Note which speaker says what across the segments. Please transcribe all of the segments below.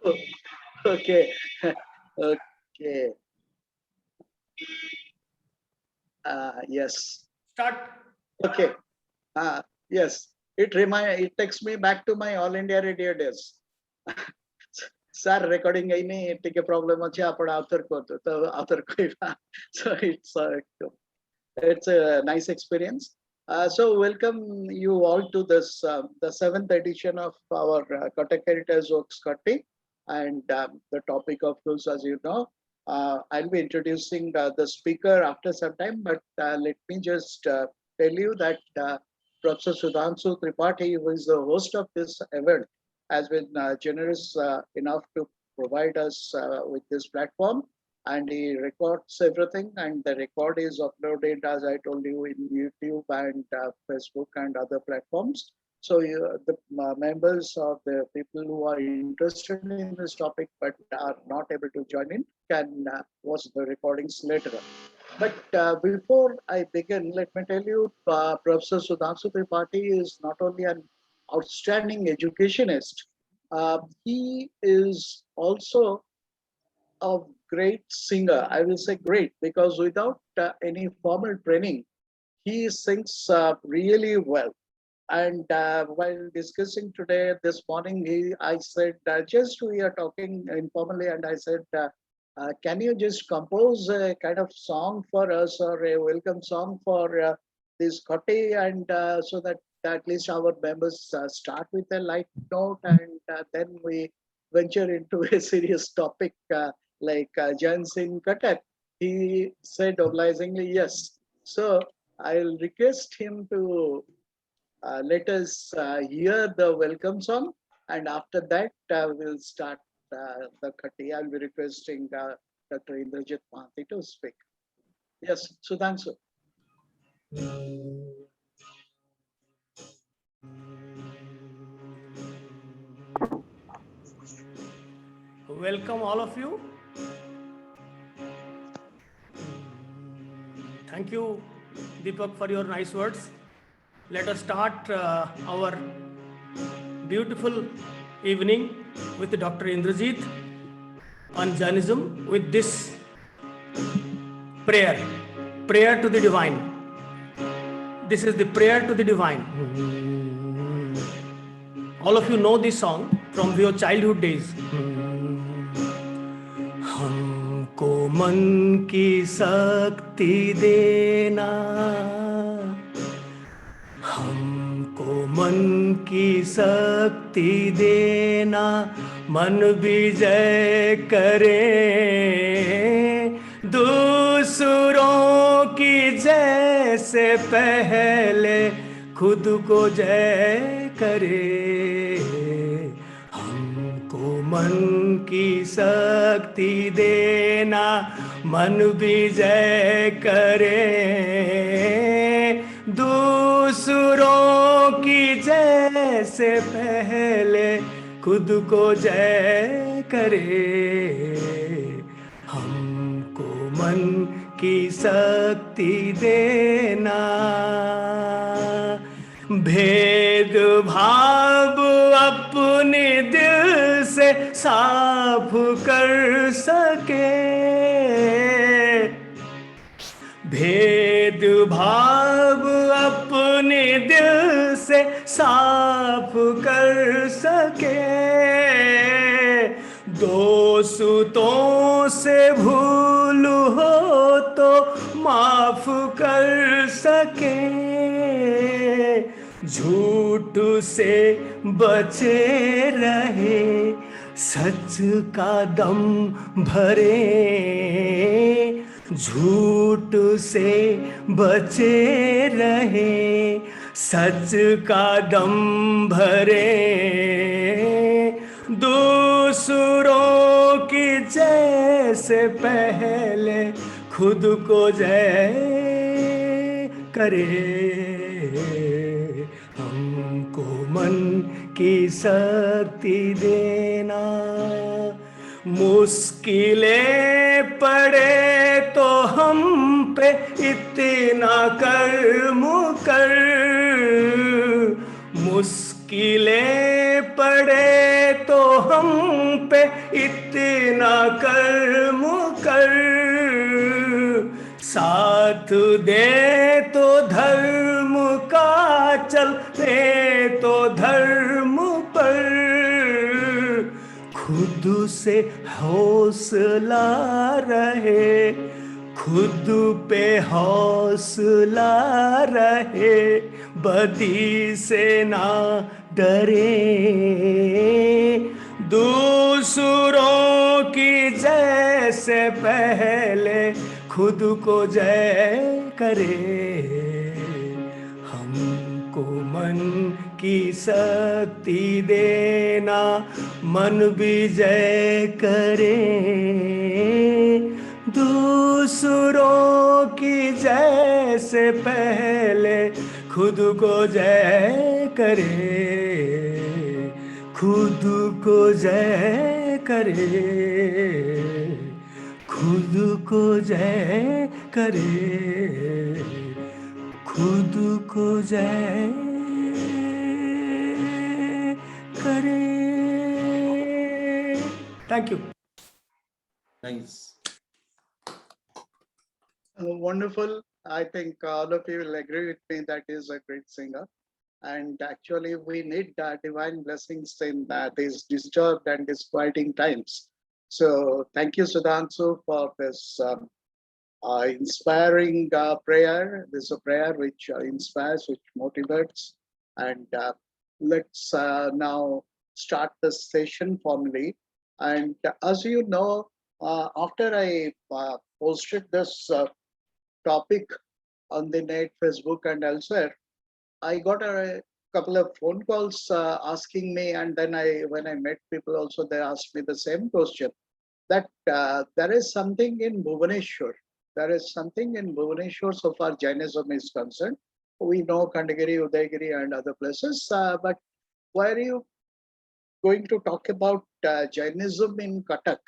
Speaker 1: Okay. Okay. Yes.
Speaker 2: Start.
Speaker 1: Okay. Yes. It takes me back to my All India Radio days. Sir, recording any take a problem author so it's a nice experience. So welcome you all to this the 7th edition of our Cuttack Heritage Works Khati, and the topic of course, as you know, I'll be introducing the speaker after some time, but let me just tell you that Professor Sudhanshu Tripathi, who is the host of this event, has been generous enough to provide us with this platform, and he records everything, and the record is uploaded, as I told you, in YouTube and Facebook and other platforms. So the members of the people who are interested in this topic but are not able to join in can watch the recordings later on. But before I begin, let me tell you, Professor Sudhanshu Tripathi is not only an outstanding educationist, he is also a great singer. I will say great because without any formal training, he sings really well. And while discussing today, this morning, I said, just we are talking informally, and I said, can you just compose a kind of song for us or a welcome song for this Khati, and so that at least our members start with a light note, and then we venture into a serious topic like Jain's in Cuttack. He said obligingly yes. So I'll request him to let us hear the welcome song, and after that we'll start the Khati. I'll be requesting Dr. Indrajeet Mohanty to speak. Yes, Sudhanshu.
Speaker 2: Welcome all of you. Thank you, Deepak, for your nice words. Let us start our beautiful evening with Dr. Indrajeet on Jainism with this prayer to the divine. This is the prayer to the divine. All of you know this song from your childhood days. हमको मन की शक्ति देना, हमको मन की शक्ति देना, मन विजय करे, दूसरों की जय से पहले खुद को जय करे, हमको मन की शक्ति देना, मन विजय करे, दूसरों की जय से पहले खुद को जय करे, हमको मन की शक्ति देना, भेद भाव अपने दिल से साफ कर सके, भेद भाव अपने दिल से साफ कर सके, दोस्तों से भूल हो तो माफ कर सके, झूठ से बचे रहे, सच का दम भरे, झूठ से बचे रहे, सच का दम भरे, दूसरों की जय से पहले खुद को जय करे, हमको मन की शक्ति देना, मुश्किलें पड़े तो हम पे इतना कर्म कर, मुश्किलें पड़े तो हम पे इतना कर्म कर, साथ दे तो धर्म का, चलते तो धर्म पर, खुद से हौसला रहे, खुद पे हौसला रहे, बदी से ना डरे, दूसरों की जैसे पहले खुद को जय करे, हमको मन की शक्ति देना, मन विजय करे, दूसरों की जैसे पहले खुद को जय करे, खुद को जय करे, खुद को जय करे, खुद को जय करे. Thank you.
Speaker 3: Nice.
Speaker 1: Wonderful. I think all of you will agree with me that is a great singer. And actually, we need divine blessings in these disturbed and disquieting times. So thank you, Sudhanshu, for this inspiring prayer. This is a prayer which inspires, which motivates. And let's now start this session formally. And as you know, after I posted this topic on the net, Facebook, and elsewhere, I got a couple of phone calls asking me, and then when I met people also, they asked me the same question, that there is something in Bhubaneswar. There is something in Bhubaneswar so far Jainism is concerned. We know Kandagiri, Udaygiri, and other places, but why are you going to talk about Jainism in Cuttack?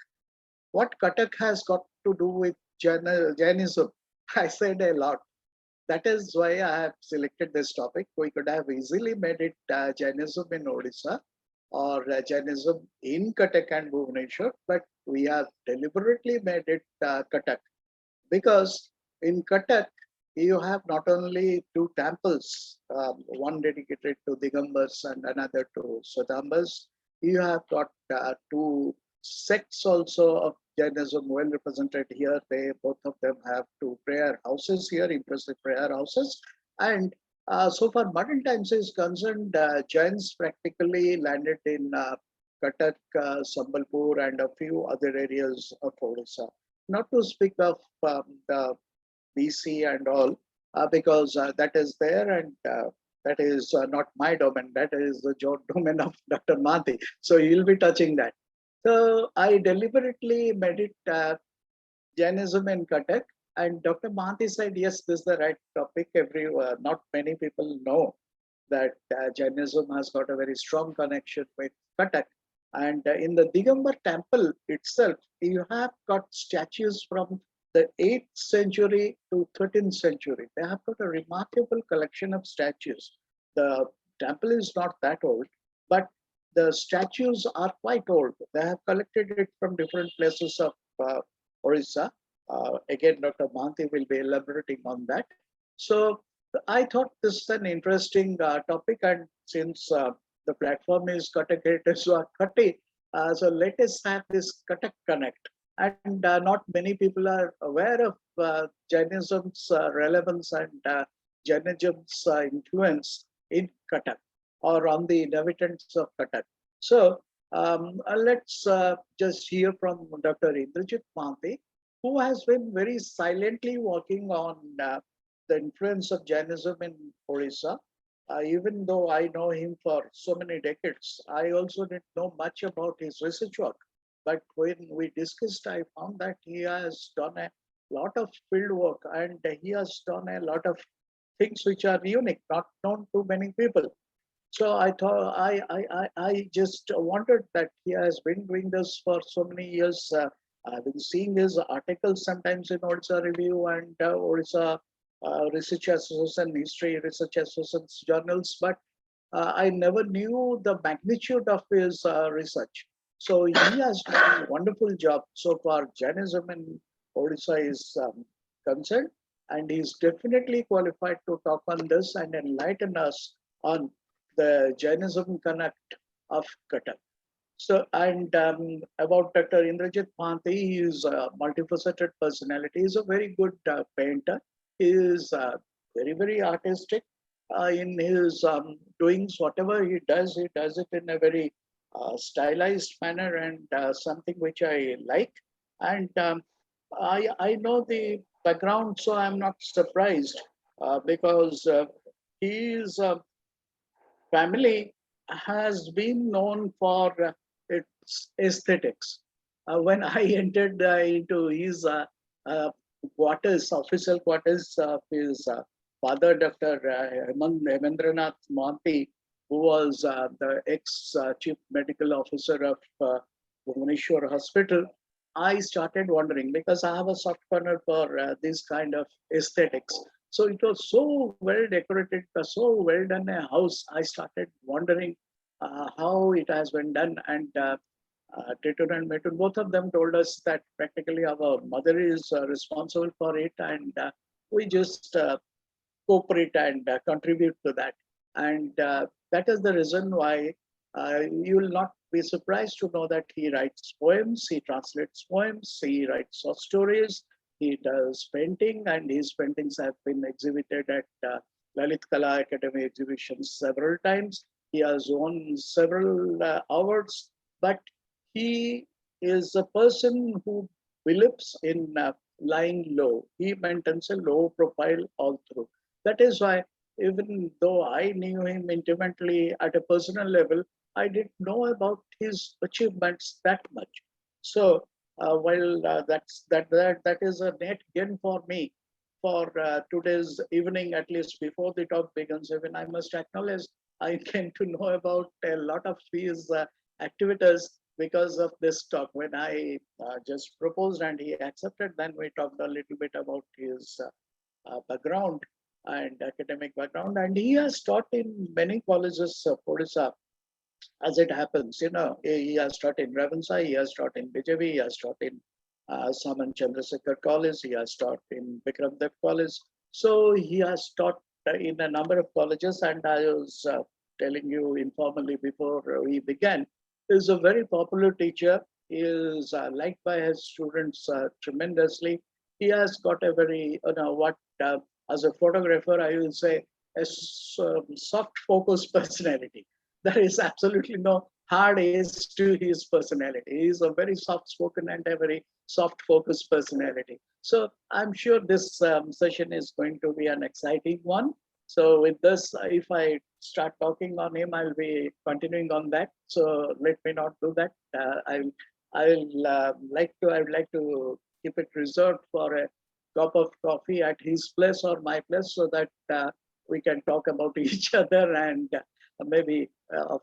Speaker 1: What Cuttack has got to do with Jainism? I said a lot. That is why I have selected this topic. We could have easily made it Jainism in Orissa or Jainism in Cuttack and Bhubaneswar, but we have deliberately made it Cuttack, because in Cuttack you have not only two temples, one dedicated to Digambars and another to Swadambas. You have got two sects also of Jainism well represented here. Both of them have two prayer houses here, impressive prayer houses. And so far modern times is concerned, Jains practically landed in Cuttack, Sambalpur, and a few other areas of Orissa. Not to speak of the BC and all, because that is there, and that is not my domain. That is the domain of Dr. Mohanty. So you'll be touching that. So I deliberately made it Jainism in Cuttack, and Dr. Mohanty said, yes, this is the right topic. Not many people know that Jainism has got a very strong connection with Cuttack. And in the Digambar temple itself, you have got statues from the 8th century to 13th century. They have got a remarkable collection of statues. The temple is not that old, but the statues are quite old. They have collected it from different places of Orissa. Again, Dr. Mohanty will be elaborating on that. So I thought this is an interesting topic, and since the platform is Cuttack Heritage Khati, so let us have this Cuttack Connect. And not many people are aware of Jainism's relevance and Jainism's influence in Cuttack or on the inhabitants of Cuttack. So let's just hear from Dr. Indrajeet Mohanty, who has been very silently working on the influence of Jainism in Orissa. Even though I know him for so many decades, I also didn't know much about his research work. But when we discussed, I found that he has done a lot of field work, and he has done a lot of things which are unique, not known to many people. So I thought I just wondered that he has been doing this for so many years. I've been seeing his articles sometimes in Orissa Review and Orissa Research Association, History Research Association's journals, but I never knew the magnitude of his research. So he has done a wonderful job so far. Jainism in Orissa is concerned, and he's definitely qualified to talk on this and enlighten us on the Jainism connect of Cuttack. So, and about Dr. Indrajeet Mohanty, he is a multifaceted personality. He's a very good painter. He is very, very artistic in his doings. Whatever he does it in a very stylized manner and something which I like. And I know the background, so I'm not surprised because his family has been known for its aesthetics. When I entered into his quarters, official quarters of his father, Dr. Hemendranath Mohanty, who was the ex-chief medical officer of Bhubaneswar Hospital, I started wondering because I have a soft corner for this kind of aesthetics. So it was so well decorated, so well done a house. I started wondering how it has been done. And Titun and Metun, both of them told us that practically our mother is responsible for it, and we just cooperate and contribute to that. And that is the reason why you will not be surprised to know that he writes poems, he translates poems, he writes short stories, he does painting, and his paintings have been exhibited at Lalit Kala Academy exhibitions several times. He has won several awards, but he is a person who believes in lying low. He maintains a low profile all through. That is why, even though I knew him intimately at a personal level, I didn't know about his achievements that much. So, that is a net gain for me for today's evening, at least before the talk begins. Even I must acknowledge I came to know about a lot of his activities because of this talk. When I just proposed and he accepted, then we talked a little bit about his background and academic background. And he has taught in many colleges of Orissa, as it happens. He has taught in Ravensai, he has taught in BJP, he has taught in Saman Chandrasekhar College, he has taught in Bikram Dev College. So he has taught in a number of colleges, and I was telling you informally before we began, he is a very popular teacher. He is liked by his students tremendously. He has got a very, as a photographer, I will say, a soft focus personality. There is absolutely no hard edge to his personality. He is a very soft spoken and a very soft focused personality. So I'm sure this session is going to be an exciting one. So with this, if I start talking on him, I'll be continuing on that. So let me not do that. I would like to keep it reserved for a cup of coffee at his place or my place, so that we can talk about each other, and maybe a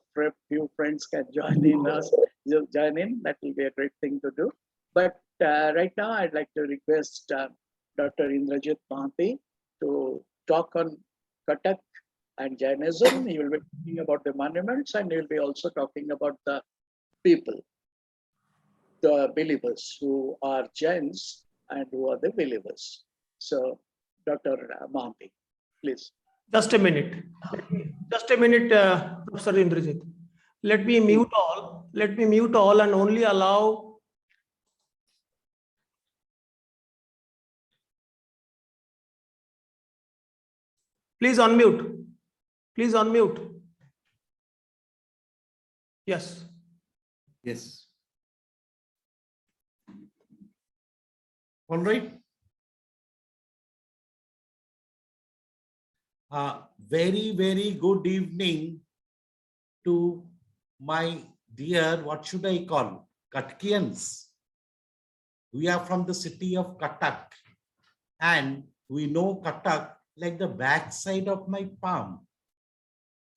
Speaker 1: few friends can join in. That will be a great thing to do. But right now, I'd like to request Dr. Indrajeet Mohanty to talk on Cuttack and Jainism. He will be talking about the monuments, and he will be also talking about the people, the believers who are Jains and who are the believers. So, Dr. Mohanty, please.
Speaker 2: Just a minute. Professor Indrajit. Let me mute all and only allow. Please unmute. Yes.
Speaker 3: Yes. All right. Very, very good evening to my dear, what should I call, Cuttackians. We are from the city of Cuttack, and we know Cuttack like the backside of my palm.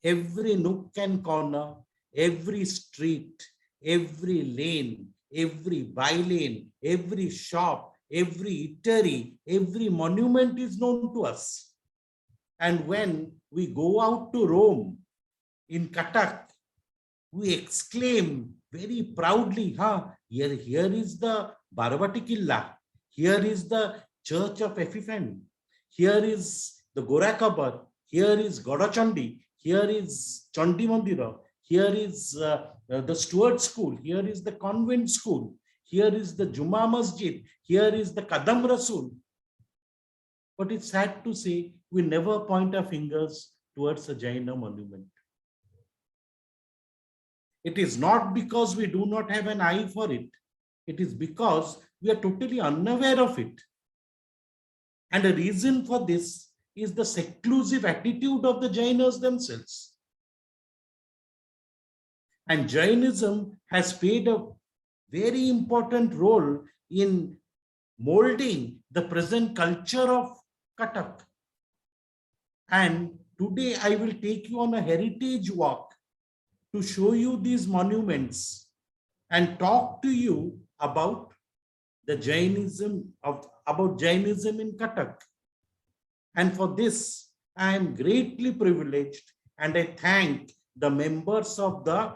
Speaker 3: Every nook and corner, every street, every lane, every bylane, every shop, every eatery, every monument is known to us. And when we go out to roam in Cuttack, we exclaim very proudly, here is the Barbati Killa, here is the Church of Epiphany, here is the Gorakabar, here is Godachandi, here is Chandi Mandira, here is the Stuart School, here is the Convent School, here is the Juma Masjid, here is the Kadam Rasul. But it's sad to say, we never point our fingers towards a Jaina monument. It is not because we do not have an eye for it. It is because we are totally unaware of it. And the reason for this is the seclusive attitude of the Jainas themselves. And Jainism has played a very important role in molding the present culture of Cuttack. And today I will take you on a heritage walk to show you these monuments and talk to you about the Jainism in Cuttack. And for this, I am greatly privileged, and I thank the members of the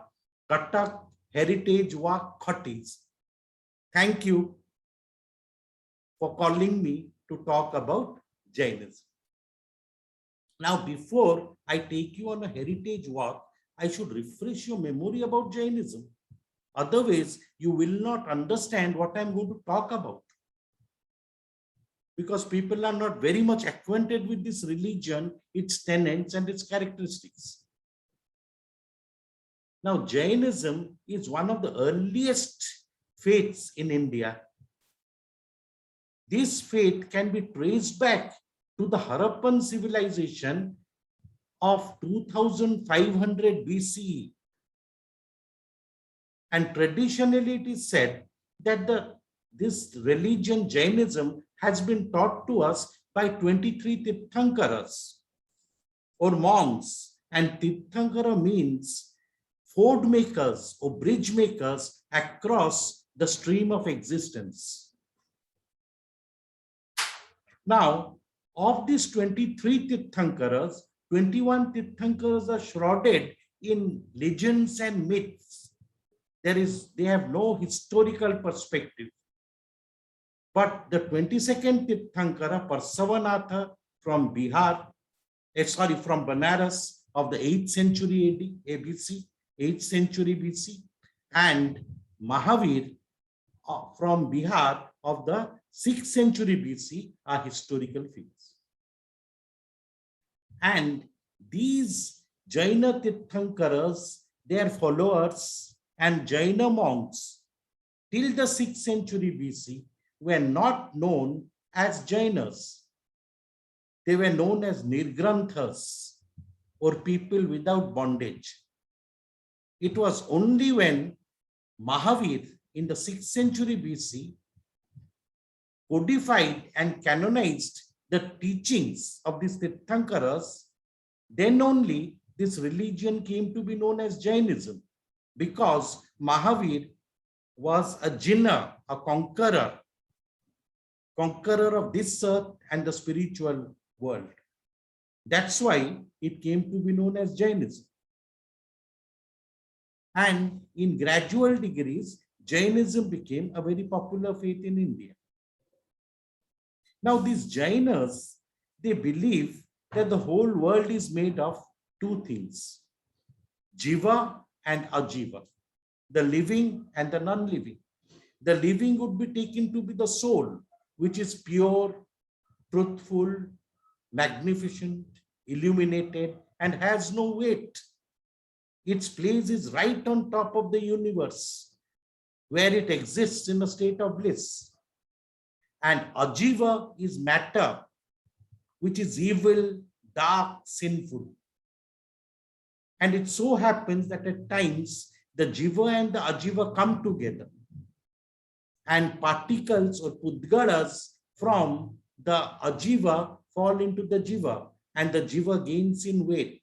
Speaker 3: Cuttack Heritage Walk Khatis. Thank you for calling me to talk about Jainism. Now, before I take you on a heritage walk, I should refresh your memory about Jainism. Otherwise, you will not understand what I'm going to talk about. Because people are not very much acquainted with this religion, its tenets, and its characteristics. Now, Jainism is one of the earliest faiths in India. This faith can be traced back to the Harappan civilization of 2500 BCE. And traditionally it is said that this religion, Jainism, has been taught to us by 23 Tirthankaras or monks. And Tirthankara means ford makers or bridge makers across the stream of existence. Now, of these 23 Tirthankaras, 21 Tirthankaras are shrouded in legends and myths. They have no historical perspective. But the 22nd Tirthankara, Parsavanatha from from Banaras of the 8th century AD, ABC, 8th century BC, and Mahavir from Bihar of the 6th century BC are historical figures. And these Jaina Tirthankaras, their followers and Jaina monks till the 6th century BC were not known as Jainas. They were known as Nirgranthas, or people without bondage. It was only when Mahavir in the 6th century BC codified and canonized the teachings of these Tirthankaras, then only this religion came to be known as Jainism, because Mahavir was a Jinna, a conqueror of this earth and the spiritual world. That's why it came to be known as Jainism. And in gradual degrees, Jainism became a very popular faith in India. Now, these Jainas, they believe that the whole world is made of two things, Jiva and Ajiva, the living and the non-living. The living would be taken to be the soul, which is pure, truthful, magnificent, illuminated, and has no weight. Its place is right on top of the universe, where it exists in a state of bliss. And Ajiva is matter, which is evil, dark, sinful. And it so happens that at times, the Jiva and the Ajiva come together. And particles or Pudgaras from the Ajiva fall into the Jiva, and the Jiva gains in weight.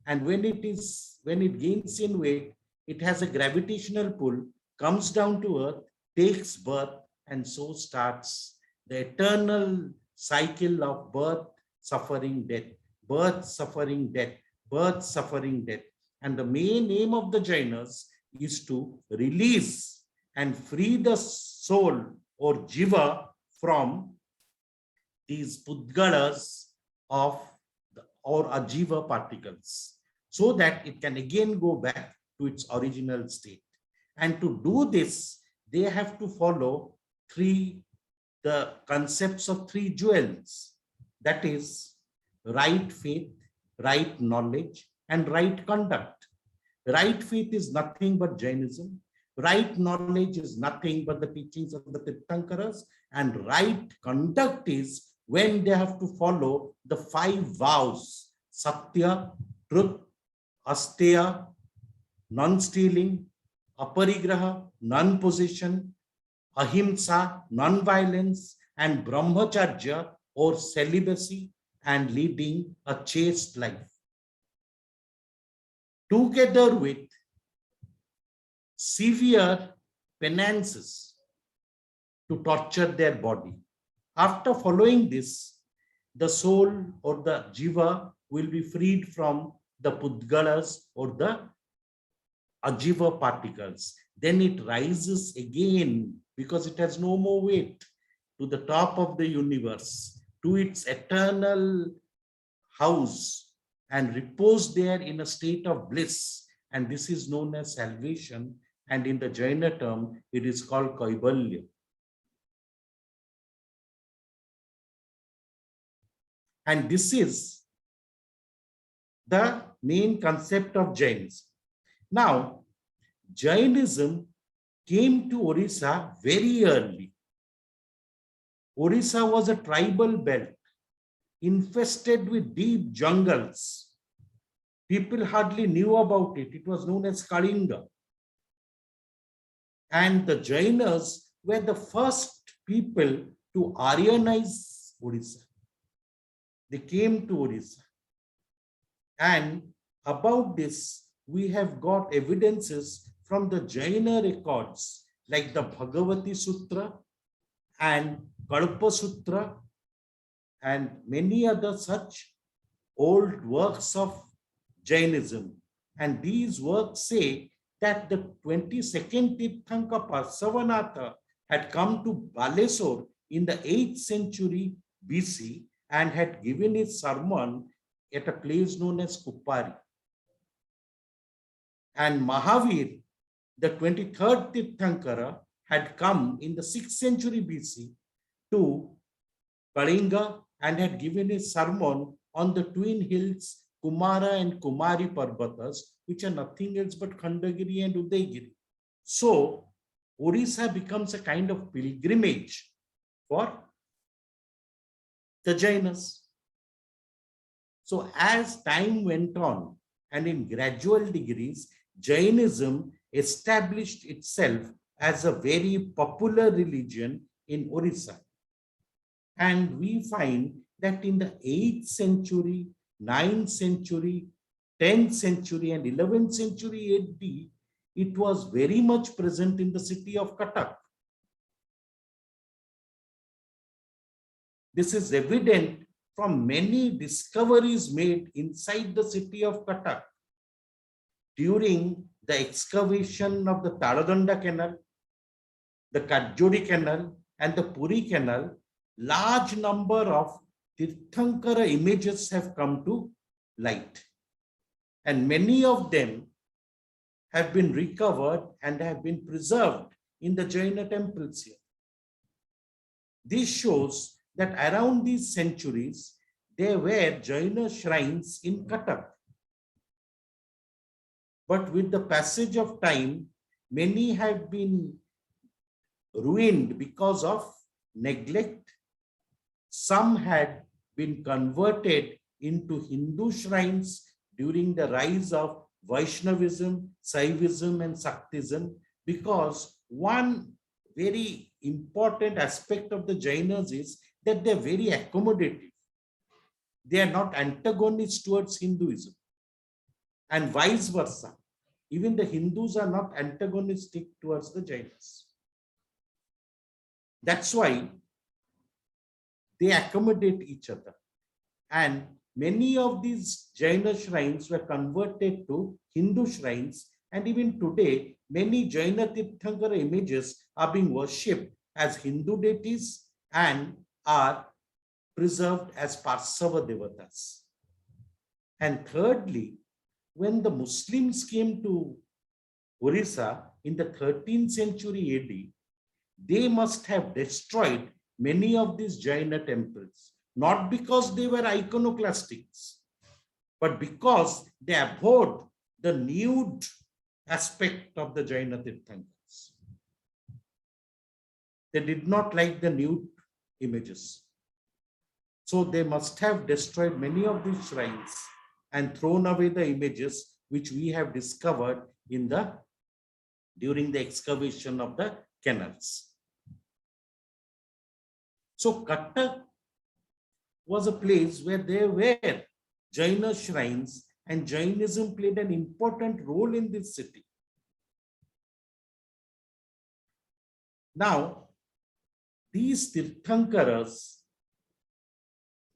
Speaker 3: And when it gains in weight, it has a gravitational pull, comes down to earth, takes birth, and so starts the eternal cycle of birth, suffering, death, birth, suffering, death, birth, suffering, death. And the main aim of the Jainas is to release and free the soul or jiva from these pudgalas of or ajiva particles, so that it can again go back to its original state. And to do this, they have to follow the concepts of three jewels, that is right faith, right knowledge, and right conduct. Right faith is nothing but Jainism. Right knowledge is nothing but the teachings of the Tirthankaras, and right conduct is when they have to follow the 5 vows: Satya, truth, Asteya, non-stealing, Aparigraha, non-possession, Ahimsa, non-violence, and Brahmacharya or celibacy, and leading a chaste life. Together with severe penances to torture their body. After following this, the soul or the jiva will be freed from the pudgalas or the ajiva particles. Then it rises again, because it has no more weight, to the top of the universe, to its eternal house, and repose there in a state of bliss. And this is known as salvation. And in the Jaina term, it is called Kaivalya. And this is the main concept of Jainism. Now, Jainism came to Orissa very early. Orissa was a tribal belt infested with deep jungles. People hardly knew about it. It was known as Kalinga. And the Jainas were the first people to Aryanize Orissa. They came to Orissa. And about this, we have got evidences from the Jaina records, like the Bhagavati Sutra and Kalpa Sutra, and many other such old works of Jainism. And these works say that the 22nd Tirthanka Parsavanatha had come to Balesur in the 8th century BC and had given his sermon at a place known as Kuppari. And Mahavir, the 23rd Tirthankara, had come in the 6th century BC to Kalinga and had given his sermon on the twin hills Kumara and Kumari Parbatas, which are nothing else but Khandagiri and Udaygiri. So Orissa becomes a kind of pilgrimage for the Jainas. So as time went on, and in gradual degrees, Jainism established itself as a very popular religion in Orissa. And we find that in the 8th century, 9th century, 10th century, and 11th century AD, it was very much present in the city of Cuttack. This is evident from many discoveries made inside the city of Cuttack during the excavation of the Taladanda Canal, the Kajjodi Canal, and the Puri Canal. Large number of Tirthankara images have come to light, and many of them have been recovered and have been preserved in the Jaina temples here. This shows that around these centuries, there were Jaina shrines in Cuttack. But with the passage of time, many have been ruined because of neglect. Some had been converted into Hindu shrines during the rise of Vaishnavism, Saivism, and Shaktism, because one very important aspect of the Jainas is that they're very accommodative. They are not antagonists towards Hinduism, and vice versa. Even the Hindus are not antagonistic towards the Jainas. That's why they accommodate each other. And many of these Jaina shrines were converted to Hindu shrines And even today, many Jaina Tirthankara images are being worshipped as Hindu deities and are preserved as Parsava Devatas. And thirdly, when the Muslims came to Orissa in the 13th century AD, they must have destroyed many of these Jaina temples, not because they were iconoclastics, but because they abhorred the nude aspect of the Jaina Tirthankars. They did not like the nude images. So they must have destroyed many of these shrines and thrown away the images which we have discovered during the excavation of the canals. So Cuttack was a place where there were Jaina shrines, and Jainism played an important role in this city. Now, these Tirthankaras,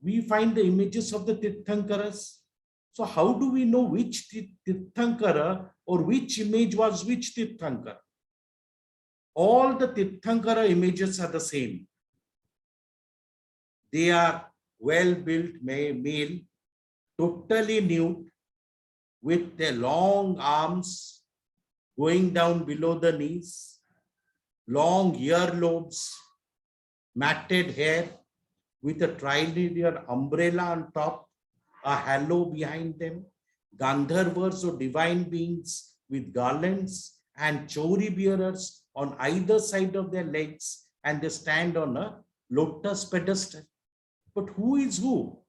Speaker 3: we find the images of the Tirthankaras. So how do we know which Tirthankara or which image was which Tirthankara? All the Tirthankara images are the same. They are well-built male, totally nude, with their long arms going down below the knees, long earlobes, matted hair with a trillinear umbrella on top, a halo behind them, Gandharvas or divine beings with garlands, and Chauri bearers on either side of their legs, and they stand on a lotus pedestal. But who is who?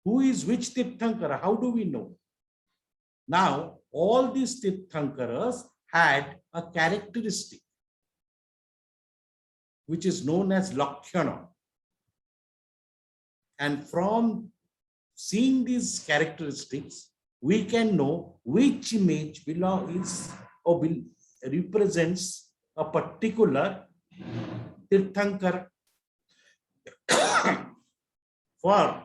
Speaker 3: Who is which Tirthankara? How do we know? Now, all these Tirthankaras had a characteristic which is known as Lakshana. And from seeing these characteristics, we can know which image represents a particular Tirthankara. For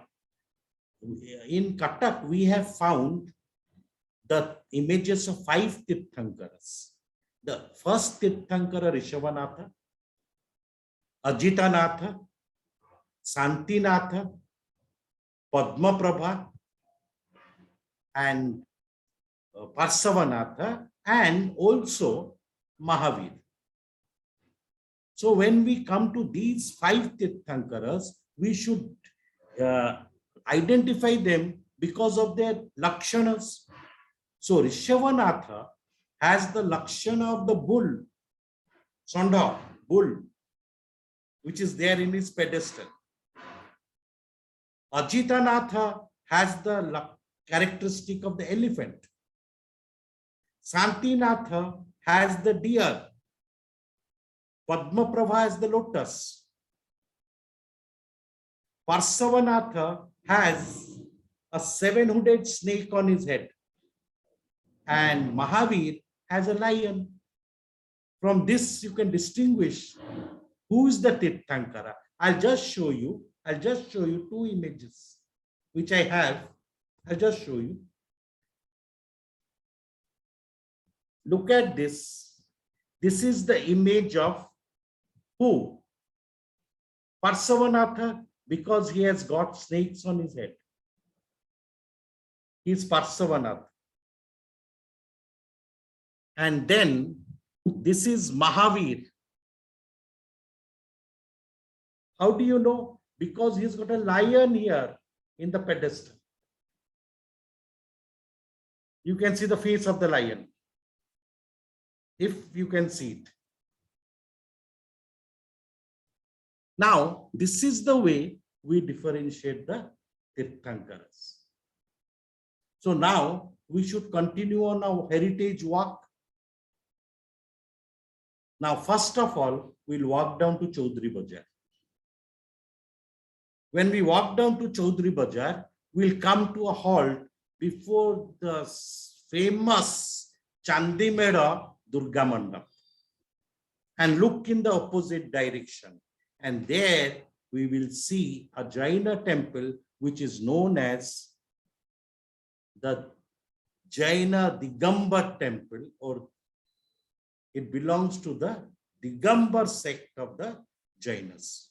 Speaker 3: in Cuttack, we have found the images of 5 Tirthankaras. The first Tirthankara, Rishavanatha, Ajitanatha, Santinatha, Padmaprabha, and Parsavanatha, and also Mahavir. So when we come to these 5 Tirthankaras, we should identify them because of their Lakshanas. So Rishavanatha has the Lakshana of the bull, Sonda, bull, which is there in his pedestal. Ajitanatha has the characteristic of the elephant. Santinatha has the deer. Padmaprabha has the lotus. Parsavanatha has a 7-hooded snake on his head. And Mahavir has a lion. From this, you can distinguish who is the Tirthankara. I'll just show you 2 images which I have. I'll just show you. Look at this. This is the image of who? Parsavanatha, because he has got snakes on his head. He is Parsavanatha. And then this is Mahavir. How do you know? Because he's got a lion here in the pedestal. You can see the face of the lion, if you can see it. Now, this is the way we differentiate the Tirthankaras. So now we should continue on our heritage walk. Now, first of all, we'll walk down to Chaudhary Bazar. When we walk down to Chaudhary Bazar, we'll come to a halt before the famous Chandimeda Durga Mandap and look in the opposite direction. And there we will see a Jaina temple which is known as the Jaina Digambar temple, or it belongs to the Digambar sect of the Jainas.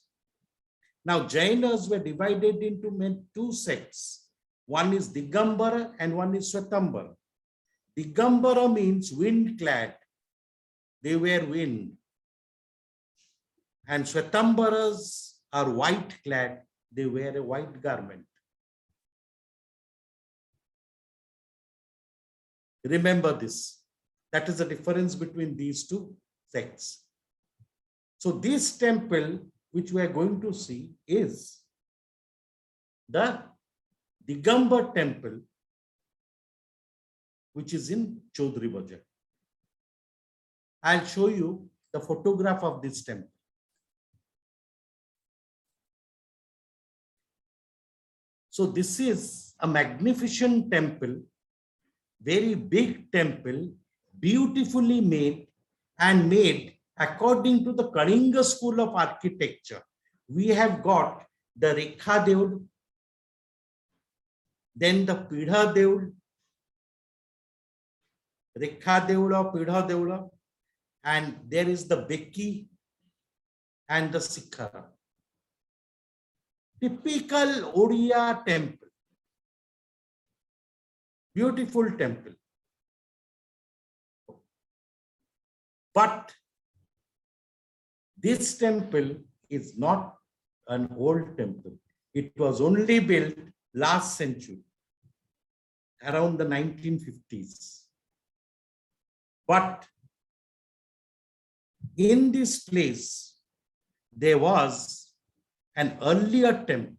Speaker 3: Now, Jainas were divided into two sects. One is Digambara and one is Svetambara. Digambara means wind-clad. They wear wind. And Svetambaras are white-clad. They wear a white garment. Remember this. That is the difference between these two sects. So this temple, which we are going to see, is the Digambar temple, which is in Chaudhary Bazar. I'll show you the photograph of this temple. So this is a magnificent temple, very big temple, beautifully made and made according to the Kalinga school of architecture. We have got the Rekha Deul, then the Pidha Deul, Rekha Deula, Pidha Deula, and there is the Beki and the Sikhara. Typical Oriya temple. Beautiful temple. But this temple is not an old temple. It was only built last century, around the 1950s. But in this place, there was an earlier temple,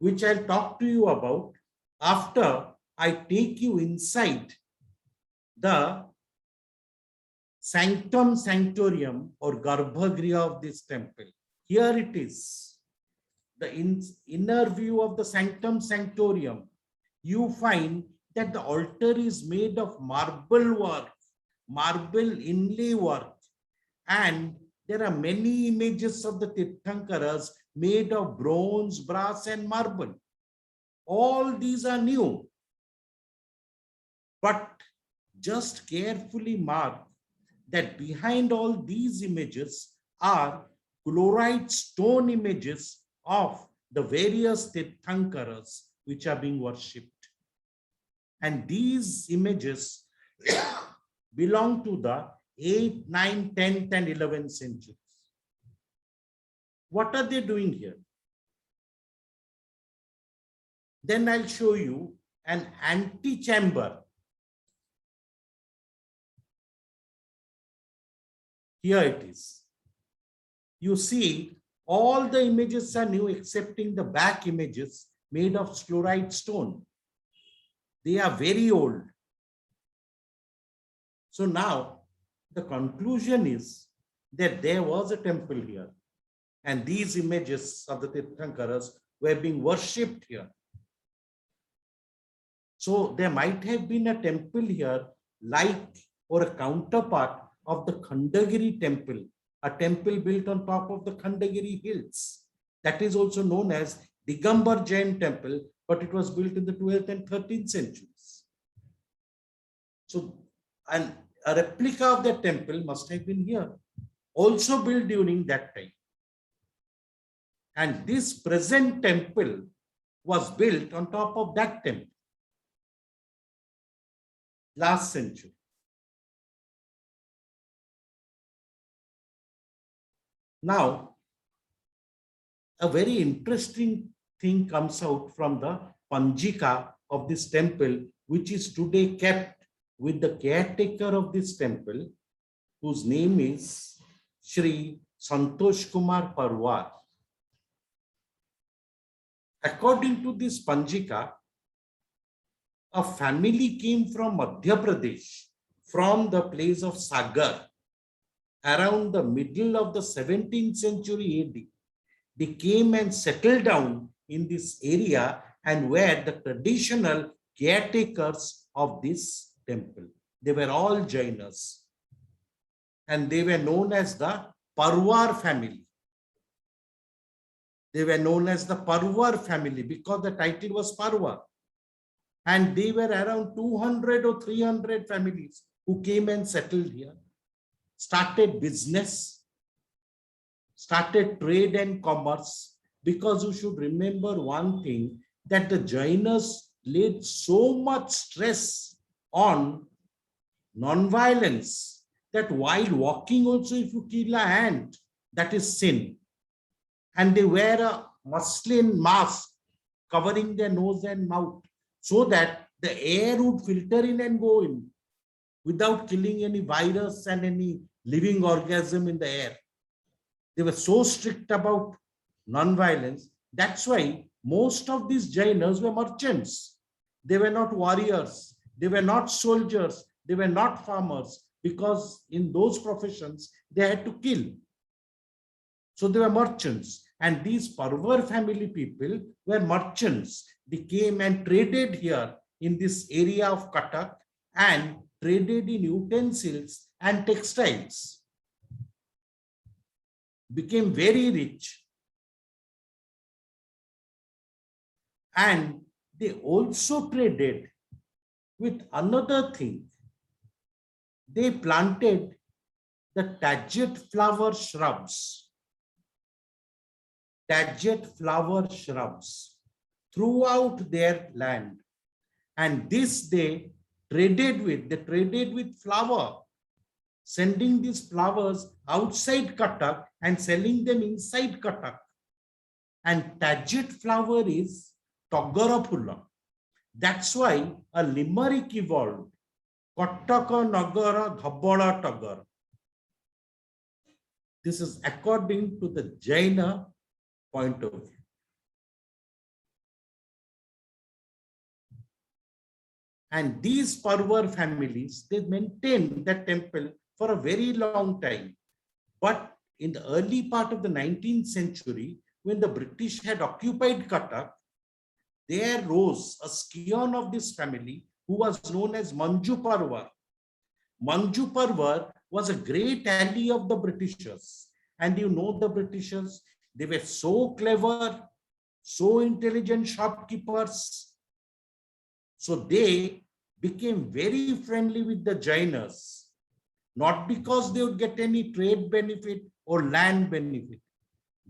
Speaker 3: which I'll talk to you about after I take you inside the sanctum sanctorium or Garbhagriha of this temple. Here it is, the inner view of the sanctum sanctorium. You find that the altar is made of marble work, marble inlay work, and there are many images of the Tirthankaras made of bronze, brass, and marble. All these are new. But just carefully mark that behind all these images are chloride stone images of the various Tirthankaras which are being worshipped. And these images belong to the 8th, 9th, 10th, and 11th centuries. What are they doing here? Then I'll show you an antechamber. Here it is. You see, all the images are new excepting the back images made of chloride stone. They are very old. So now the conclusion is that there was a temple here, and these images of the Tirthankaras were being worshipped here. So there might have been a temple here like or a counterpart of the Khandagiri temple, a temple built on top of the Khandagiri hills. That is also known as Digambar Jain temple, but it was built in the 12th and 13th centuries. So a replica of that temple must have been here, also built during that time. And this present temple was built on top of that temple last century. Now, a very interesting thing comes out from the Panjika of this temple, which is today kept with the caretaker of this temple, whose name is Shri Santosh Kumar Parwar. According to this Panjika, a family came from Madhya Pradesh, from the place of Sagar, around the middle of the 17th century AD. They came and settled down in this area and were the traditional caretakers of this temple. They were all Jainas, and they were known as the Parwar family. They were known as the Parwar family because the title was Parwar. And they were around 200 or 300 families who came and settled here, started business, started trade and commerce, because you should remember one thing, that the Jainas laid so much stress on non-violence that while walking also, if you kill an ant, that is sin. And they wear a muslin mask covering their nose and mouth so that the air would filter in and go in without killing any virus and any living organism in the air. They were so strict about non-violence. That's why most of these Jainas were merchants. They were not warriors. They were not soldiers. They were not farmers, because in those professions, they had to kill. So they were merchants. And these Parvar family people were merchants. They came and traded here in this area of Cuttack and traded in utensils and textiles. Became very rich. And they also traded with another thing. They planted the tagit flower shrubs. Tagit flower shrubs throughout their land. And this they traded with flower, sending these flowers outside Cuttack and selling them inside Cuttack. And tagit flower is Togara Phula. That's why a limerick evolved, Kattaka Nagara Dhabala Togara. This is according to the Jaina point of view. And these Parvar families, they maintained that temple for a very long time. But in the early part of the 19th century, when the British had occupied Cuttack, there rose a scion of this family who was known as Manju Parvar. Manju Parvar was a great ally of the Britishers. And you know the Britishers, they were so clever, so intelligent shopkeepers. So they became very friendly with the Jainas, not because they would get any trade benefit or land benefit.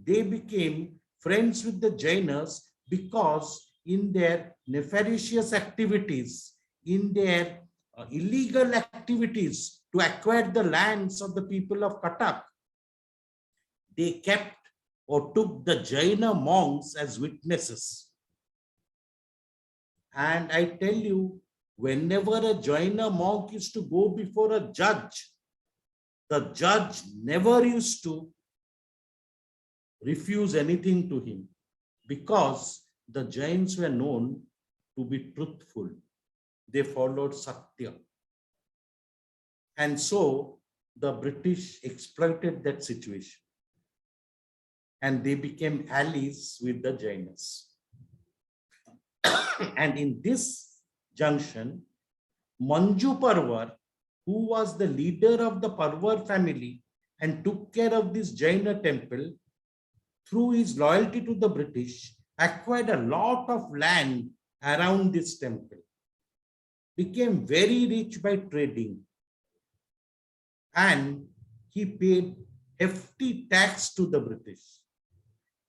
Speaker 3: They became friends with the Jainas because in their nefarious activities, in their illegal activities to acquire the lands of the people of Cuttack, they kept or took the Jaina monks as witnesses. And I tell you, whenever a Jaina monk used to go before a judge, the judge never used to refuse anything to him, because the Jains were known to be truthful. They followed Satya. And so the British exploited that situation. And they became allies with the Jainas. And in this junction, Manju Parvar, who was the leader of the Parvar family and took care of this Jaina temple, through his loyalty to the British, acquired a lot of land around this temple, became very rich by trading, and he paid hefty tax to the British.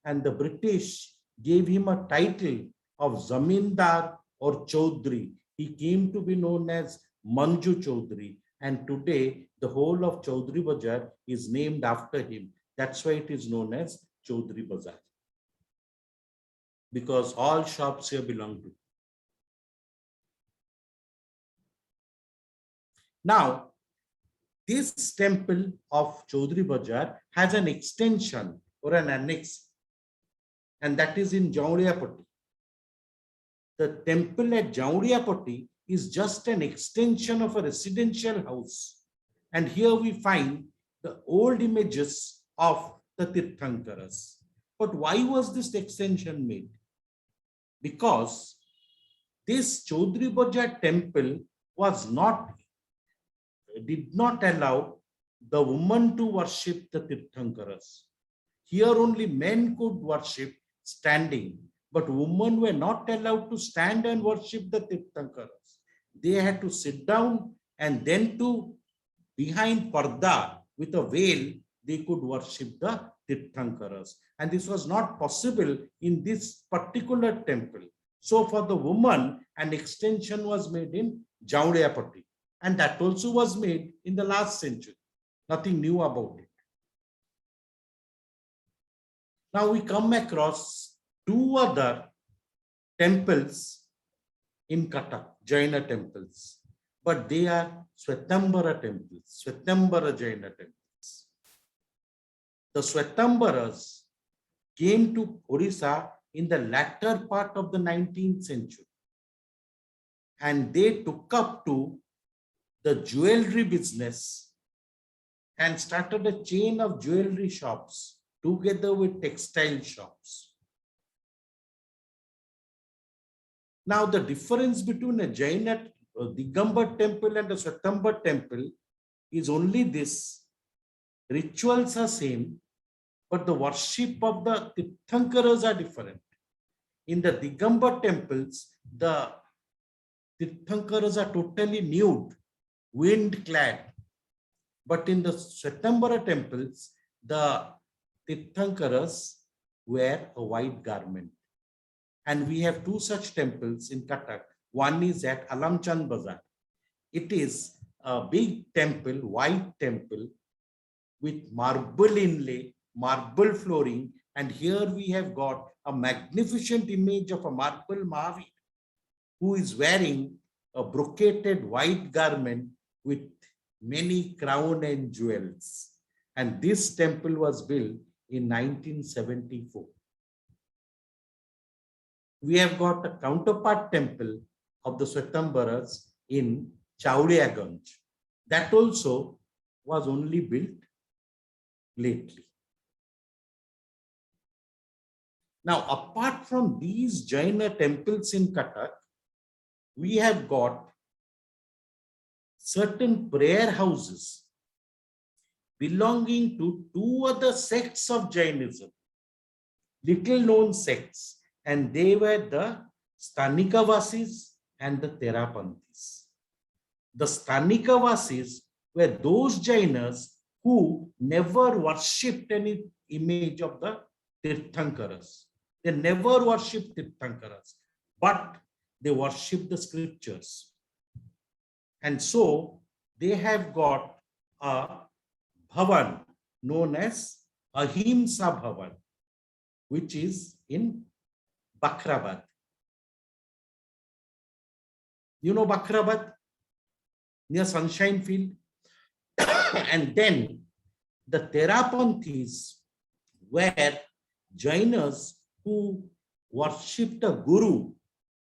Speaker 3: And the British gave him a title of Zamindar or Chaudhry. He came to be known as Manju Chaudhry. And today, the whole of Chaudhry Bazar is named after him. That's why it is known as Chaudhry Bazar, because all shops here belong to him. Now, this temple of Chaudhry Bazar has an extension or an annex, and that is in Jaundiapatti. The temple at Jaundiapatti is just an extension of a residential house. And here we find the old images of the Tirthankaras. But why was this extension made? Because this Chaudhry Bazar temple did not allow the woman to worship the Tirthankaras. Here only men could worship standing. but women were not allowed to stand and worship the Tirthankaras. They had to sit down and then behind parda with a veil, they could worship the Tirthankaras. And this was not possible in this particular temple. So for the woman, an extension was made in Jaudayapatti. And that also was made in the last century. Nothing new about it. Now we come across two other temples in Cuttack, Jaina temples, but they are Svetambara temples, Svetambara Jaina temples. The Svetambaras came to Orissa in the latter part of the 19th century, and they took up to the jewelry business and started a chain of jewelry shops together with textile shops. Now, the difference between a Jaina Digambar temple and a Svetambara temple is only this: rituals are same, but the worship of the Tirthankaras are different. In the Digambar temples, the Tirthankaras are totally nude, wind-clad. But in the Svetambara temples, the Tirthankaras wear a white garment. And we have two such temples in Cuttack. One is at Alamchand Bazar. It is a big temple, white temple with marble inlay, marble flooring. And here we have got a magnificent image of a marble Mahavir who is wearing a brocaded white garment with many crown and jewels. And this temple was built in 1974. We have got a counterpart temple of the Svetambaras in Chaudiaganj. That also was only built lately. Now, apart from these Jaina temples in Cuttack, we have got certain prayer houses belonging to two other sects of Jainism, little known sects, and they were the Stanikawasis and the Terrapantis. The Stanikawasis were those Jainas who never worshipped any image of the Tirthankaras. They never worshipped Tirthankaras, but they worship the scriptures. And so they have got a bhavan known as Ahimsa Bhavan, which is in Bakrabad. You know Bakrabad? Near Sunshine Field. And then the Terrapantis were Jainas who worshipped a guru.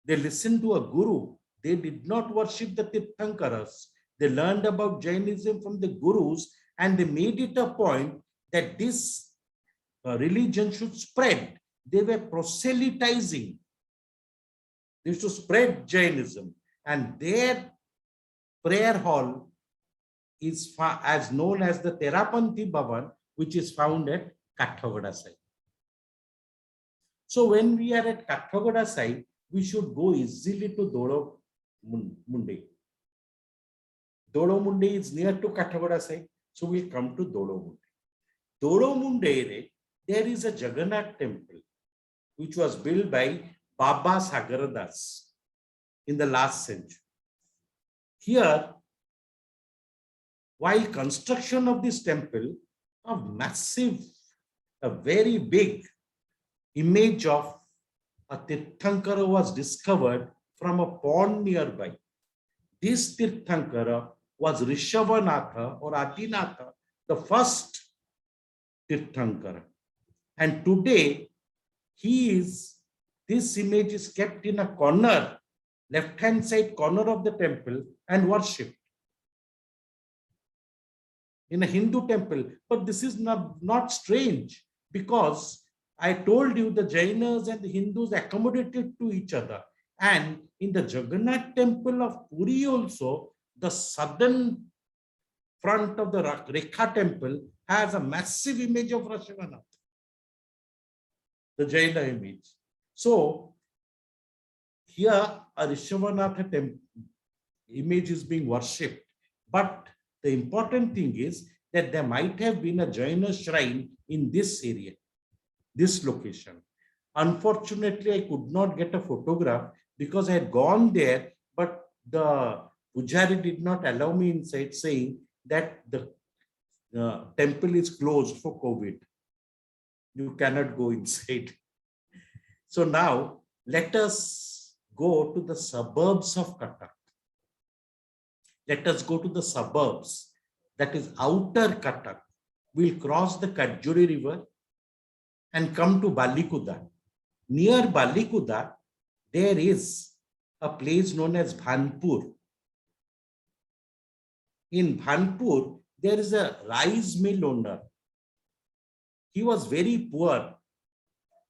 Speaker 3: They listened to a guru. They did not worship the Tirthankaras. They learned about Jainism from the gurus, and they made it a point that this religion should spread. They were proselytizing. They used to spread Jainism, and their prayer hall is as known as the Terrapanti Bhavan, which is found at Kathagada side. So when we are at Kathagada side, we should go easily to Dodo Munde. Dodo Munde is near to Kathagada side, so we'll come to Dodo Munde. Dodo Munde, there is a Jagannath temple, which was built by Baba Sagaradas in the last century. Here, while construction of this temple, a massive, a very big image of a Tirthankara was discovered from a pond nearby. This Tirthankara was Rishabhanatha or Adinatha, the first Tirthankara. And today, this image is kept in a corner, left-hand side corner of the temple and worshipped in a Hindu temple. But this is not strange, because I told you the Jainas and the Hindus accommodated to each other. And in the Jagannath temple of Puri also, the southern front of the Rekha temple has a massive image of Rishabhanatha, the Jaina image. So here a Rishabhanatha image is being worshipped. But the important thing is that there might have been a Jaina shrine in this area, this location. Unfortunately, I could not get a photograph because I had gone there, but the Pujari did not allow me inside, saying that the temple is closed for COVID. You cannot go inside. So now let us go to the suburbs of Cuttack. Let us go to the suburbs, that is outer Cuttack. We'll cross the Kajjuri river and come to Balikuda. Near Balikuda, there is a place known as Bhanpur. In Bhanpur, there is a rice mill owner. He was very poor.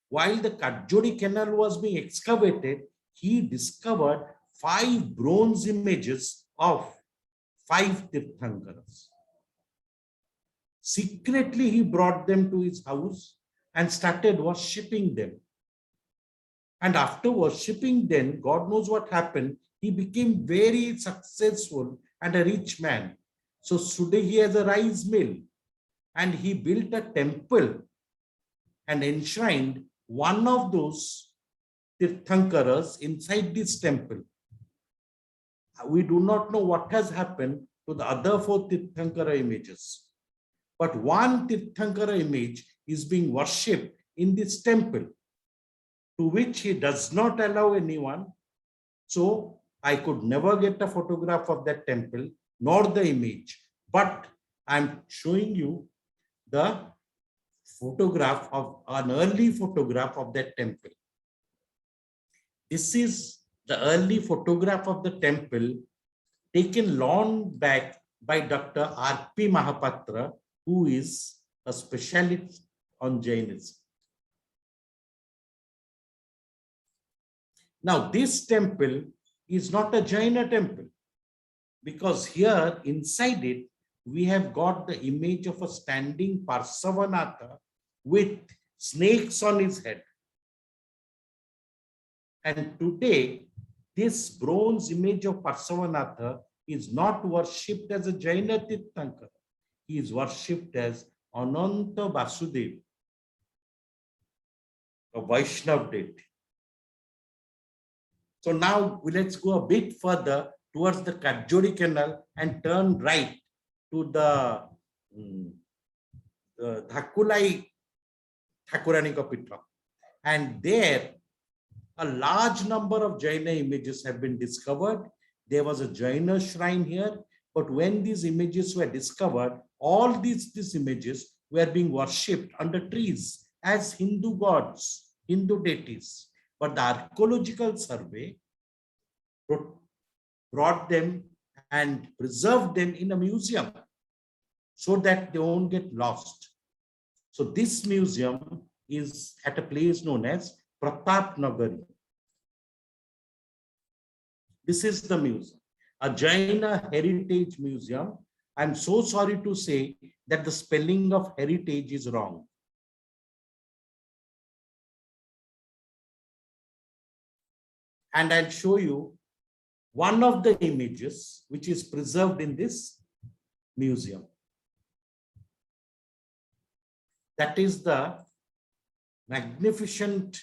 Speaker 3: While the Kajjuri canal was being excavated, he discovered 5 bronze images of 5 Tirthankaras. Secretly, he brought them to his house and started worshipping them. And after worshipping them, God knows what happened, he became very successful and a rich man. So today he has a rice mill and he built a temple and enshrined one of those Tirthankaras inside this temple. We do not know what has happened to the other 4 Tirthankara images. But one Tirthankara image is being worshipped in this temple, to which he does not allow anyone. So I could never get a photograph of that temple, nor the image. But I'm showing you the photograph of an early photograph of that temple. This is the early photograph of the temple taken long back by Dr. R.P. Mahapatra, who is a specialist on Jainism. Now, this temple is not a Jaina temple, because here inside it, we have got the image of a standing Parsavanatha with snakes on his head. And today, this bronze image of Parsavanatha is not worshipped as a Jaina Tirthankara. He is worshipped as Ananta Vasudeva, a Vaishnav deity. So now let's go a bit further towards the Kajjuri canal and turn right to the Thakulai Thakurani Kapitra. And there, a large number of Jaina images have been discovered. There was a Jaina shrine here, but when these images were discovered, all these images were being worshipped under trees as Hindu gods, Hindu deities. But the archaeological survey brought them and preserved them in a museum so that they won't get lost. So this museum is at a place known as Pratap Nagari. This is the museum, a Jaina Heritage Museum. I'm so sorry to say that the spelling of heritage is wrong. And I'll show you one of the images which is preserved in this museum. That is the magnificent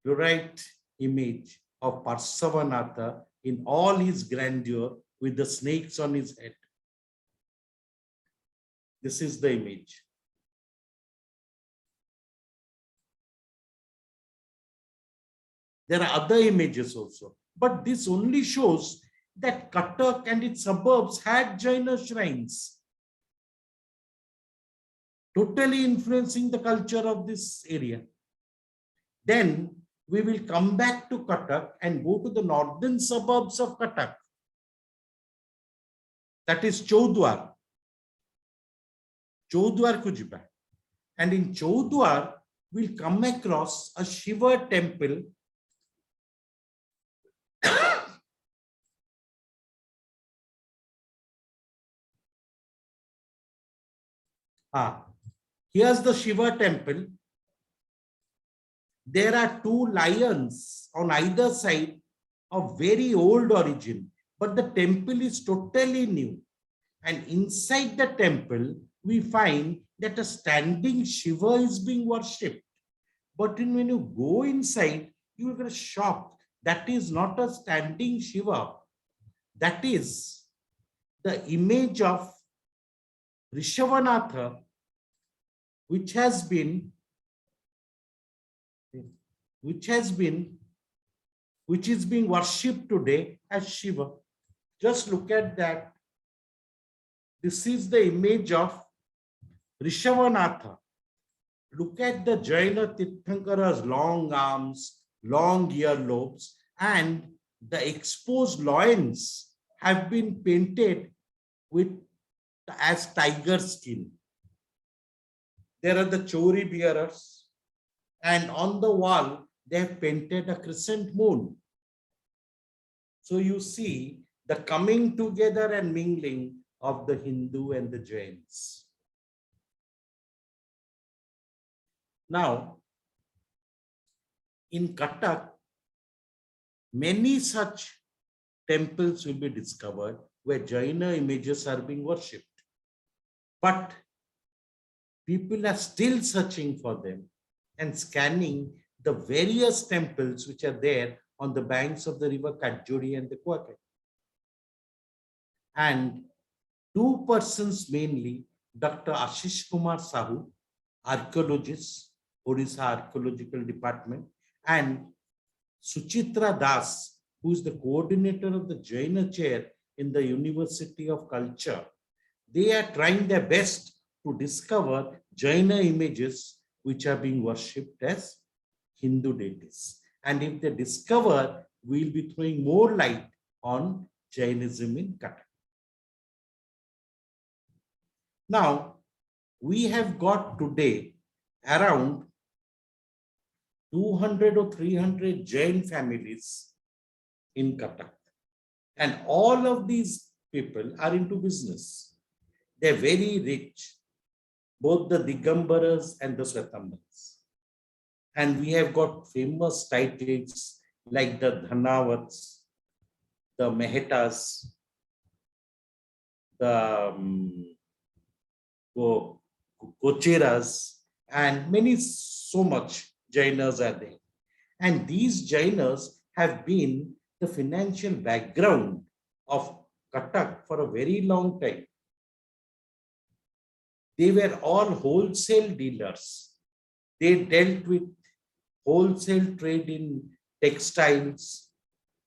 Speaker 3: fluorite image of Parsavanatha in all his grandeur with the snakes on his head. This is the image. There are other images also, but this only shows that Cuttack and its suburbs had Jaina shrines, totally influencing the culture of this area. Then we will come back to Cuttack and go to the northern suburbs of Cuttack. That is Chaudwar. Chaudwar Kujiba. And in Chaudwar, we'll come across a Shiva temple here's the Shiva temple. there are two lions on either side of very old origin, but the temple is totally new. And inside the temple, we find that a standing Shiva is being worshipped. But when you go inside, you will get shocked. That is not a standing Shiva. That is the image of Rishabhanatha, which is being worshipped today as Shiva. Just look at that. This is the image of Rishabhanatha. Look at the Jaina Tirthankara's long arms, long earlobes, and the exposed loins have been painted with as tiger skin. There are the Chori bearers, and on the wall they have painted a crescent moon. So you see the coming together and mingling of the Hindu and the Jains. Now, in Cuttack, many such temples will be discovered where Jaina images are being worshipped. But people are still searching for them and scanning the various temples which are there on the banks of the river Kajjuri and the Cuttack. And two persons mainly, Dr. Ashish Kumar Sahu, archaeologist, Orissa Archaeological Department, and Suchitra Das, who is the coordinator of the Jaina chair in the University of Culture. They are trying their best to discover Jaina images which are being worshipped as Hindu deities. And if they discover, we'll be throwing more light on Jainism in Cuttack. Now, we have got today around 200 or 300 Jain families in Cuttack. And all of these people are into business. They're very rich, both the Digambaras and the Swetambaras. And we have got famous titles like the Dhanavats, the Mehetas, the Kocheras, and many so much Jainas are there. And these Jainas have been the financial background of Cuttack for a very long time. They were all wholesale dealers. They dealt with wholesale trade in textiles,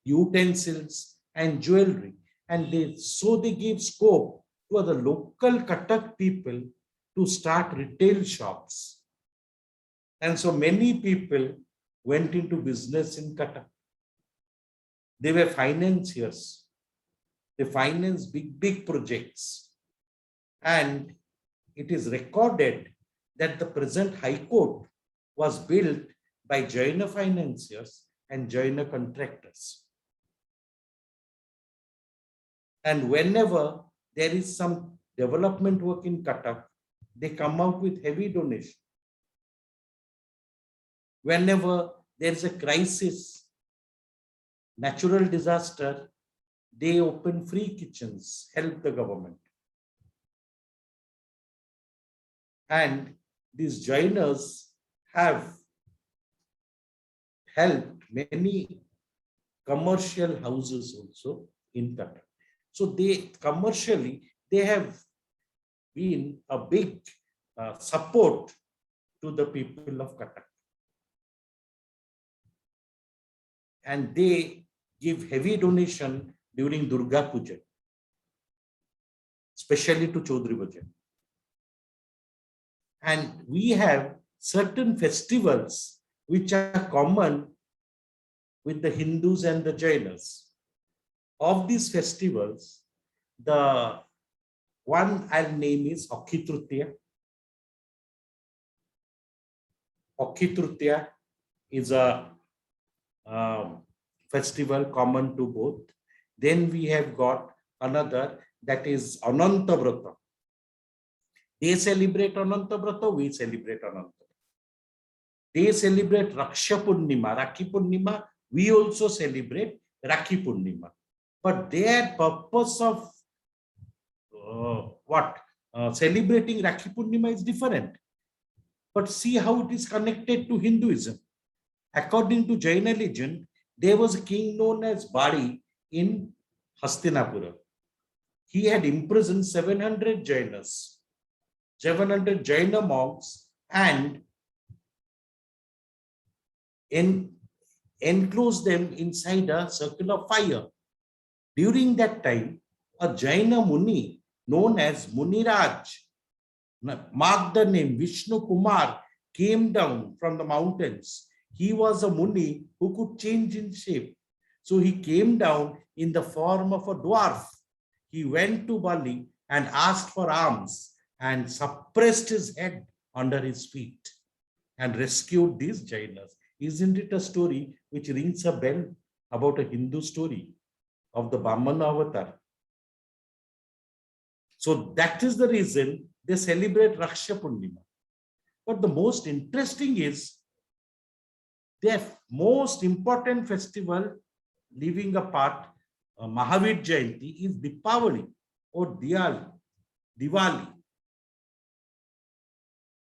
Speaker 3: utensils, and jewelry. And they gave scope to the local Cuttack people to start retail shops. And so many people went into business in Cuttack. They were financiers. They financed big projects. And it is recorded that the present High Court was built by Jaina financiers and Jaina contractors. And whenever there is some development work in Cuttack, they come out with heavy donation. Whenever there is a crisis, natural disaster, they open free kitchens, help the government. And these Jainas have helped many commercial houses also in Cuttack. So they have been a big support to the people of Cuttack. And they give heavy donation during Durga Puja, especially to Chaudhry Bajan. And we have certain festivals which are common with the Hindus and the Jainas. Of these festivals, the one I'll name is Akhi Tritiya. Akhi Tritiya is a festival common to both. Then we have got another that is Ananta Vrata. They celebrate Ananta Vrata, we celebrate Ananta. They celebrate Raksha Purnima, Rakhi Purnima. We also celebrate Rakhi Purnima. But their purpose of celebrating Rakhi Purnima is different. But see how it is connected to Hinduism. According to Jaina legend, there was a king known as Badi in Hastinapura. He had imprisoned 700 Jainas, 700 Jaina monks, and enclosed them inside a circle of fire. During that time, a Jaina Muni known as Muniraj, mark the name, Vishnu Kumar, came down from the mountains. He was a Muni who could change in shape. So he came down in the form of a dwarf. He went to Bali and asked for alms and suppressed his head under his feet and rescued these Jainas. Isn't it a story which rings a bell about a Hindu story of the Brahmana avatar? So that is the reason they celebrate Raksha Purnima. But the most interesting is their most important festival, leaving apart Mahavir Jayanti, is Deepavali or Diwali.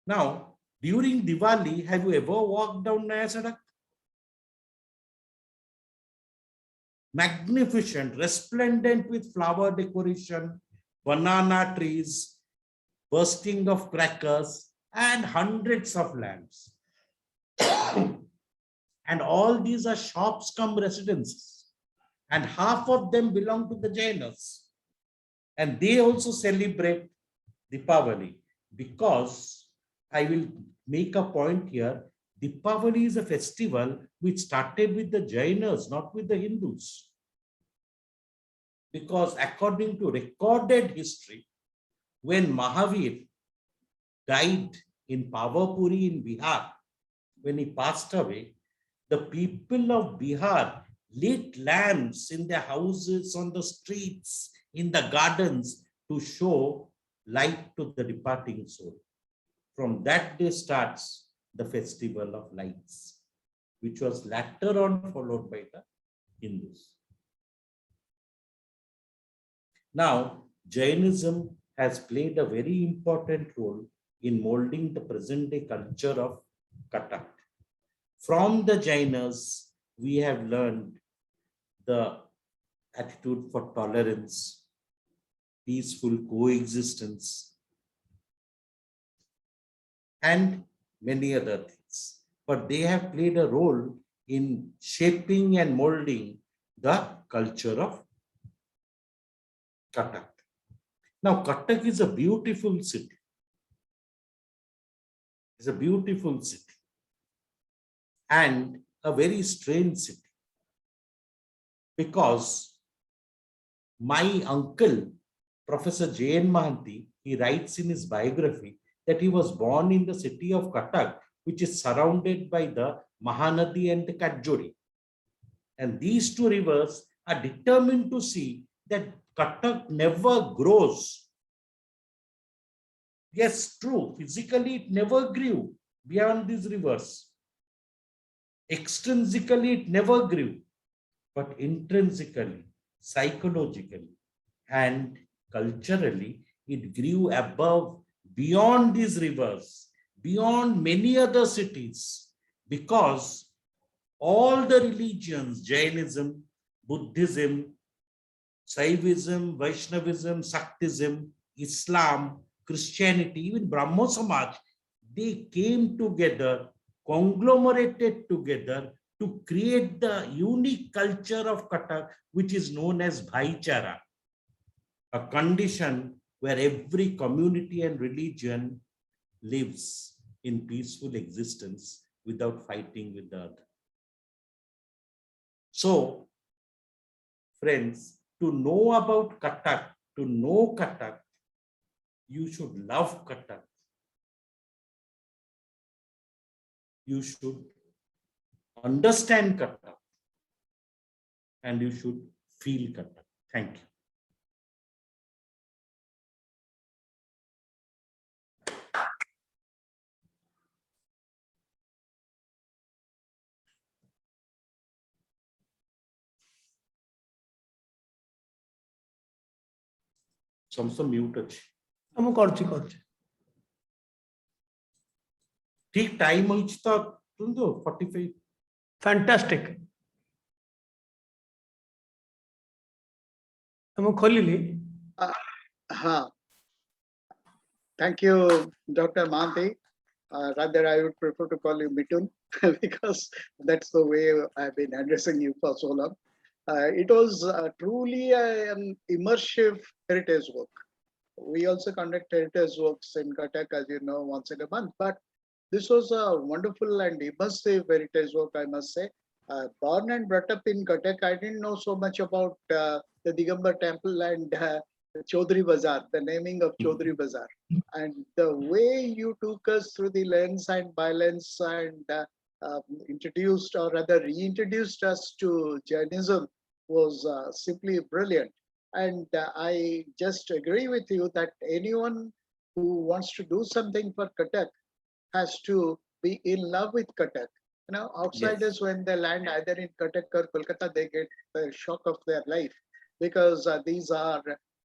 Speaker 3: Now, during Diwali, have you ever walked down Naya Sadak? Magnificent, resplendent with flower decoration, banana trees, bursting of crackers, and hundreds of lamps. And all these are shops cum residences. And half of them belong to the Jainas. And they also celebrate Deepavali, because I will make a point here. Deepavali is a festival which started with the Jainas, not with the Hindus. Because according to recorded history, when Mahavir died in Pavapuri in Bihar, when he passed away, the people of Bihar lit lamps in their houses, on the streets, in the gardens to show light to the departing soul. From that day starts the festival of lights, which was later on followed by the Hindus. Now, Jainism has played a very important role in molding the present day culture of Cuttack. From the Jainas, we have learned the attitude for tolerance, peaceful coexistence, and many other things. But they have played a role in shaping and molding the culture of Cuttack. Now, Cuttack is a beautiful city. It's a beautiful city and a very strange city, because my uncle, Professor Jaina Mohanty, he writes in his biography that he was born in the city of Cuttack, which is surrounded by the Mahanadi and the Kajjori. And these two rivers are determined to see that Cuttack never grows. Yes, true, physically it never grew beyond these rivers. Extrinsically it never grew, but intrinsically, psychologically, and culturally, it grew above, beyond these rivers, beyond many other cities, because all the religions, Jainism, Buddhism, Saivism, Vaishnavism, Shaktism, Islam, Christianity, even Brahmo Samaj, they came together, conglomerated together to create the unique culture of Cuttack, which is known as Bhaichara, a condition where every community and religion lives in peaceful existence without fighting with the other. So, friends, to know about Cuttack, to know Cuttack, you should love Cuttack. You should understand Cuttack, and you should feel Cuttack. Thank you. ସମସ୍ତ mute ଅଛି।
Speaker 2: ମୁଁ କରୁଛି କରୁଛି।
Speaker 3: ଠିକ time ହୋଇଛି ତ 45।
Speaker 2: Fantastic. ମୁଁ ଖୋଲିଲି।
Speaker 1: Thank you, Dr. Mohanty. Rather, I would prefer to call you Mitun because that's the way I've been addressing you for so long. It was truly an immersive heritage work. We also conduct heritage works in Cuttack, as you know, once in a month. But this was a wonderful and immersive heritage work, I must say. Born and brought up in Cuttack, I didn't know so much about the Digambar Temple and Chaudhary Bazaar, the naming of Chaudhary Bazaar. And the way you took us through the lens and by-lens and introduced, or rather reintroduced us to Jainism was simply brilliant. And I just agree with you that anyone who wants to do something for Cuttack has to be in love with Cuttack. You know, outsiders,
Speaker 3: Yes.
Speaker 1: when they land either in Cuttack or Kolkata, they get the shock of their life because these are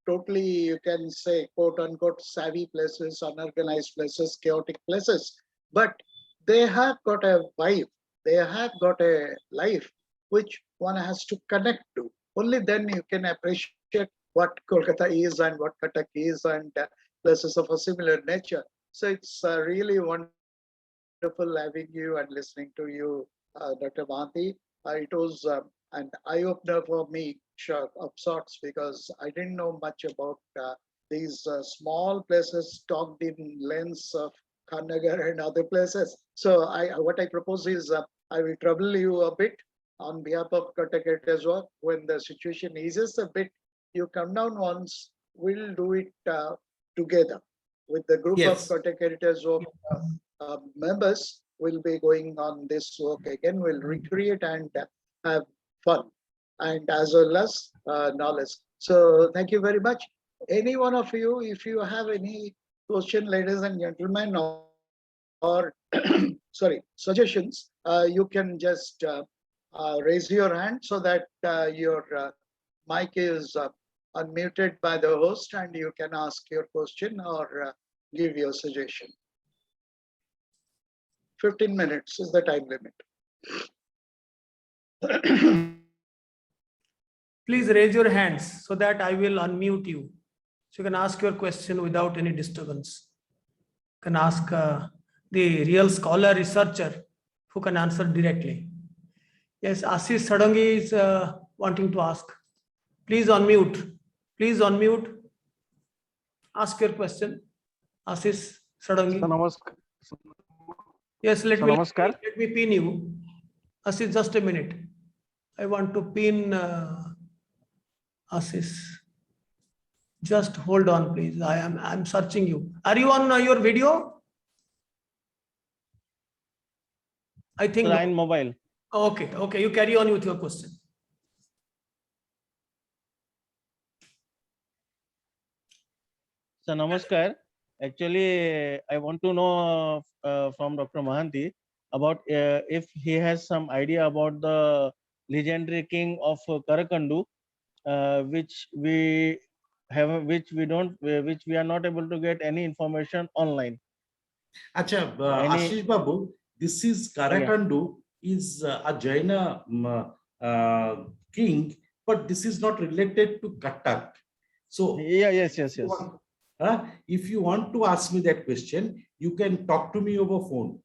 Speaker 1: totally, you can say, quote unquote, savvy places, unorganized places, chaotic places. But they have got a vibe, they have got a life which one has to connect to. Only then you can appreciate what Kolkata is and what Cuttack is and places of a similar nature. So it's really wonderful having you and listening to you, Dr. Mohanty. It was an eye-opener for me of sorts because I didn't know much about these small places stocked in lanes of Khannagar and other places. So what I propose is I will trouble you a bit on behalf of Cuttack as well. When the situation eases a bit, you come down once, we'll do it together with the group
Speaker 3: Yes.
Speaker 1: of Cuttack Heritage Work members. Will be going on this work again. We'll recreate and have fun and as well as knowledge. So thank you very much. Any one of you, if you have any question, ladies and gentlemen, or sorry, suggestions, you can just raise your hand so that your mic is unmuted by the host and you can ask your question or give your suggestion. 15 minutes is the time limit.
Speaker 2: Please raise your hands so that I will unmute you. So you can ask your question without any disturbance. You can ask the real scholar, researcher who can answer directly. Yes, Ashish Sadangi is wanting to ask. Please unmute. Please unmute. Ask your question. Ashish Sadangi. Yes, let me pin you. Ashish, just a minute. I want to pin Ashish. Just hold on, please. I'm searching you. Are you on your video? I think
Speaker 4: line mobile.
Speaker 2: Okay, okay. You carry on with your question.
Speaker 4: So namaskar. Actually, I want to know from Dr. Mohanty about if he has some idea about the legendary king of Karakandu, which we have, which we are not able to get any information online.
Speaker 3: Acha, Ashish Babu, this is Karakandu is a Jaina king, but this is not related to Cuttack. So
Speaker 4: yes.
Speaker 3: If you want to ask me that question, you can talk to me over phone.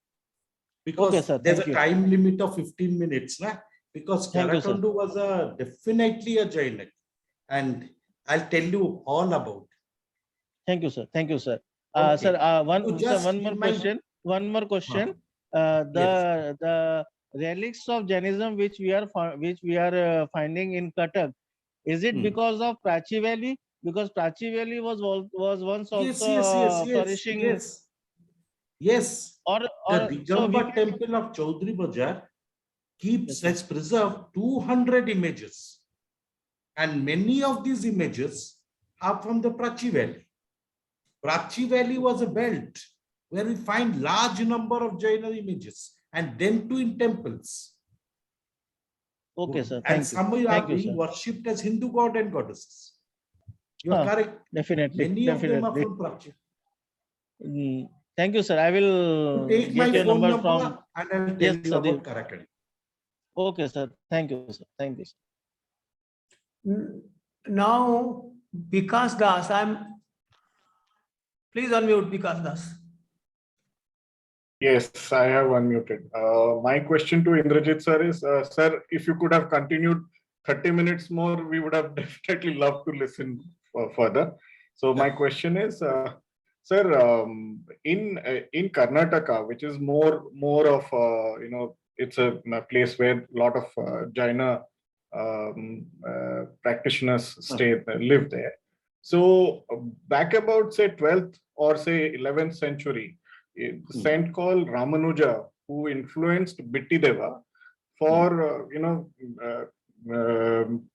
Speaker 3: Because
Speaker 4: okay, sir,
Speaker 3: there's a time limit of 15 minutes. Because Karakandu was definitely a Jaina. And I'll tell you all about it.
Speaker 4: Thank you, sir. Thank you, sir.
Speaker 3: Okay.
Speaker 4: Sir, one more question. The relics of Jainism which we are finding in Cuttack, is it because of Prachi Valley? Because Prachi Valley was once also flourishing.
Speaker 3: Yes.
Speaker 4: Or
Speaker 3: the Digambar Temple of Chaudhary Bazaar has preserved 200 images. And many of these images are from the Prachi Valley. Prachi Valley was a belt where we find large number of Jaina images and then too in temples.
Speaker 4: Okay, sir.
Speaker 3: And some are being worshipped as Hindu god and goddesses. You are
Speaker 4: Huh,
Speaker 3: correct.
Speaker 4: definitely,
Speaker 3: Many of them are
Speaker 4: definitely.
Speaker 3: from Prachi.
Speaker 4: Thank you, sir. I will
Speaker 3: Take my
Speaker 4: get your
Speaker 3: phone
Speaker 4: number
Speaker 3: number
Speaker 4: from.
Speaker 3: and I'll tell
Speaker 4: Yes,
Speaker 3: you
Speaker 4: sir.
Speaker 3: about Karakadi.
Speaker 4: Okay, sir. Thank you, sir. Thank you, sir.
Speaker 2: Now, Vikas Das, please unmute Vikas Das.
Speaker 5: Yes, I have unmuted. My question to Indrajit sir is, sir, if you could have continued 30 minutes more, we would have definitely loved to listen further. So my question is, sir, in Karnataka, which is more of it's a place where a lot of Jaina practitioners live there. So back about say 12th or say 11th century, a saint called Ramanuja, who influenced Bittideva for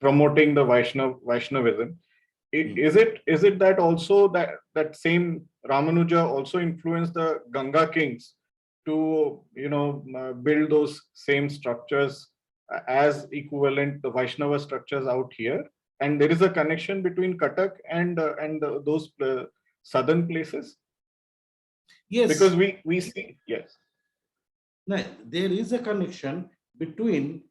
Speaker 5: promoting the Vaishnavism. Is it that also that same Ramanuja also influenced the Ganga kings to build those same structures as equivalent the Vaishnava structures out here? And there is a connection between Cuttack and those southern places.
Speaker 3: Yes.
Speaker 5: Because we see, yes.
Speaker 3: No, there is a connection between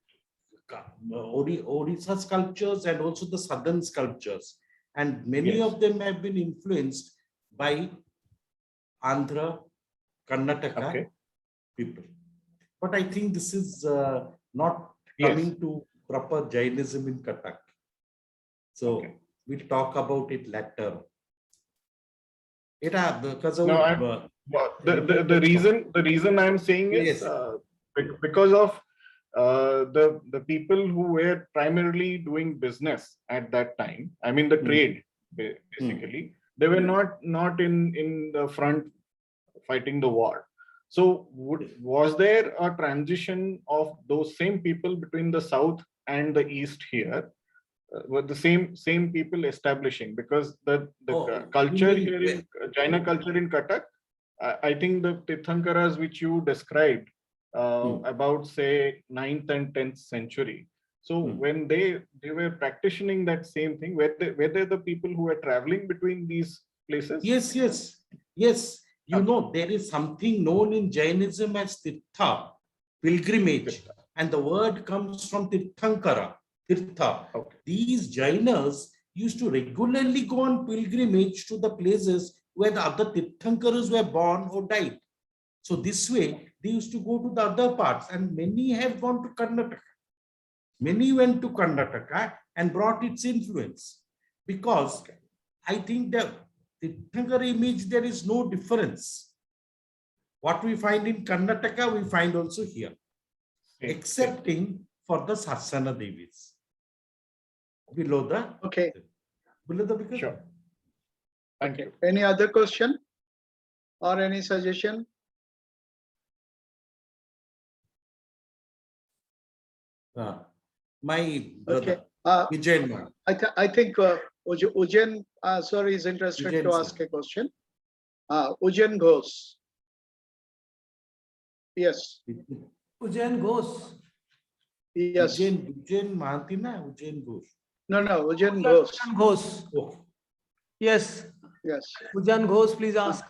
Speaker 3: Orissa sculptures and also the southern sculptures. And many
Speaker 5: Yes.
Speaker 3: of them have been influenced by Andhra, Karnataka people. But I think this is not coming to proper Jainism in Cuttack. So we'll talk about it later. Because of
Speaker 5: the reason I'm saying is because of the people who were primarily doing business at that time. I mean the trade basically. They were not in the front fighting the war. So was there a transition of those same people between the south and the east here? Were the same people establishing, because the culture here in Jaina culture in Cuttack, I think the Tirthankaras which you described about say 9th and 10th century. So when they were practicing that same thing, were they the people who were traveling between these places?
Speaker 3: Yes. You know, there is something known in Jainism as Tirtha, pilgrimage, and the word comes from Tirthankara. Tirtha. These Jainas used to regularly go on pilgrimage to the places where the other Tirthankaras were born or died. So this way, they used to go to the other parts, and many have gone to Karnataka. Many went to Karnataka and brought its influence, because I think the Tirthankara image, there is no difference. What we find in Karnataka, we find also here, excepting for the Sasana Devis. Below the
Speaker 5: Sure. Thank you.
Speaker 1: Any other question or any suggestion?
Speaker 3: My brother, Jaina.
Speaker 1: I think Ujjain sir is interested to ask a question. Ujjain Ghosh. Yes.
Speaker 2: Ujjain Ghosh.
Speaker 1: Yes.
Speaker 3: Ujjain Mohanty na Ujjain Ghosh.
Speaker 1: No, Ujjain Ghosh.
Speaker 2: Ghosh.
Speaker 3: Oh.
Speaker 2: Yes. Ujjain Ghosh, please ask.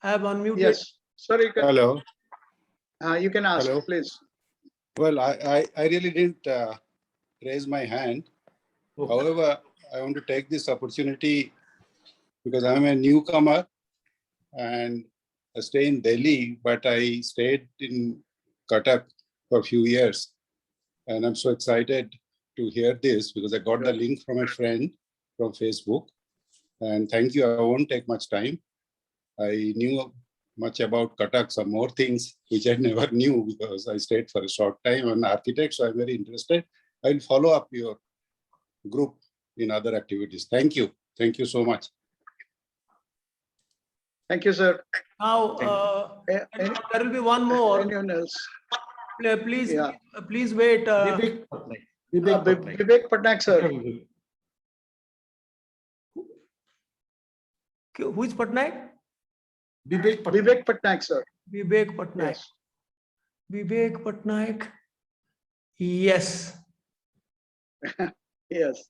Speaker 2: I have unmuted.
Speaker 1: Yes. Sorry.
Speaker 6: Hello.
Speaker 1: You can ask, please.
Speaker 6: Well, I really didn't raise my hand. However, I want to take this opportunity because I'm a newcomer and I stay in Delhi, but I stayed in Cuttack for a few years. And I'm so excited to hear this because I got the link from a friend from Facebook. And thank you. I won't take much time. I knew much about Cuttack, some more things which I never knew because I stayed for a short time. I'm an architect, so I'm very interested. I'll follow up your group in other activities. Thank you. Thank you so much.
Speaker 1: Thank you, sir.
Speaker 2: Now, there will be one more.
Speaker 1: Anyone else?
Speaker 2: Please wait.
Speaker 1: Vivek Patnaik, sir.
Speaker 2: Who is Patnaik?
Speaker 1: Vivek Patnaik, sir.
Speaker 2: Vivek Patnaik.
Speaker 1: Yes.
Speaker 2: Vivek Patnaik. Yes.
Speaker 1: Yes.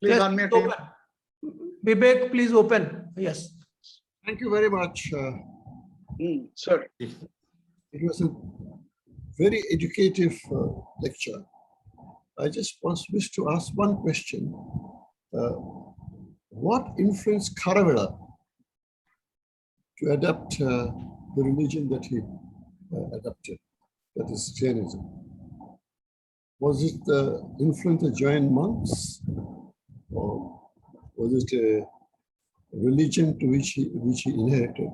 Speaker 1: Please
Speaker 2: Yes,
Speaker 1: unmute
Speaker 2: open.
Speaker 1: him.
Speaker 2: Vivek, please open. Yes.
Speaker 7: Thank you very much.
Speaker 1: Sir.
Speaker 7: It was a very educative lecture. I just wish to ask one question. What influenced Kharavela to adopt the religion that he adopted, that is Jainism? Was it the influence of Jain monks, or was it a religion to which he inherited?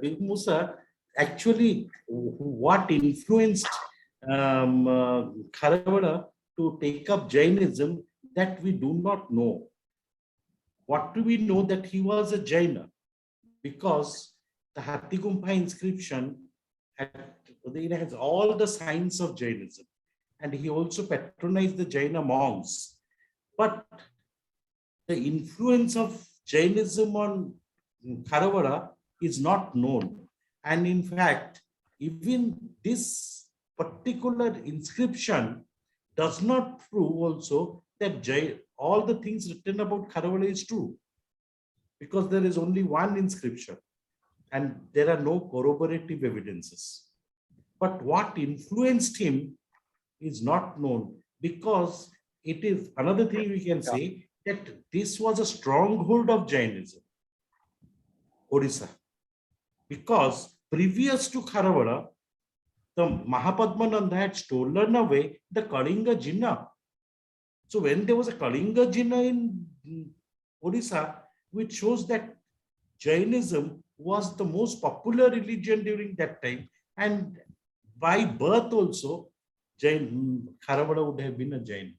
Speaker 3: Big Musa, actually, what influenced Kharavela to take up Jainism, that we do not know. What do we know? That he was a Jaina, because the Hattikumpha inscription it has all the signs of Jainism, and he also patronized the Jaina monks. But the influence of Jainism on Kharavela is not known. And in fact, even this particular inscription does not prove also that all the things written about Kharavela is true, because there is only one inscription and there are no corroborative evidences. But what influenced him is not known, because it is another thing we can say, that this was a stronghold of Jainism, Orissa, because previous to Kharavela, the Mahapadmananda had stolen away the Kalinga Jinna. So when there was a Kalinga Jinna in Orissa, which shows that Jainism was the most popular religion during that time, and by birth also, Kharavela would have been a Jain.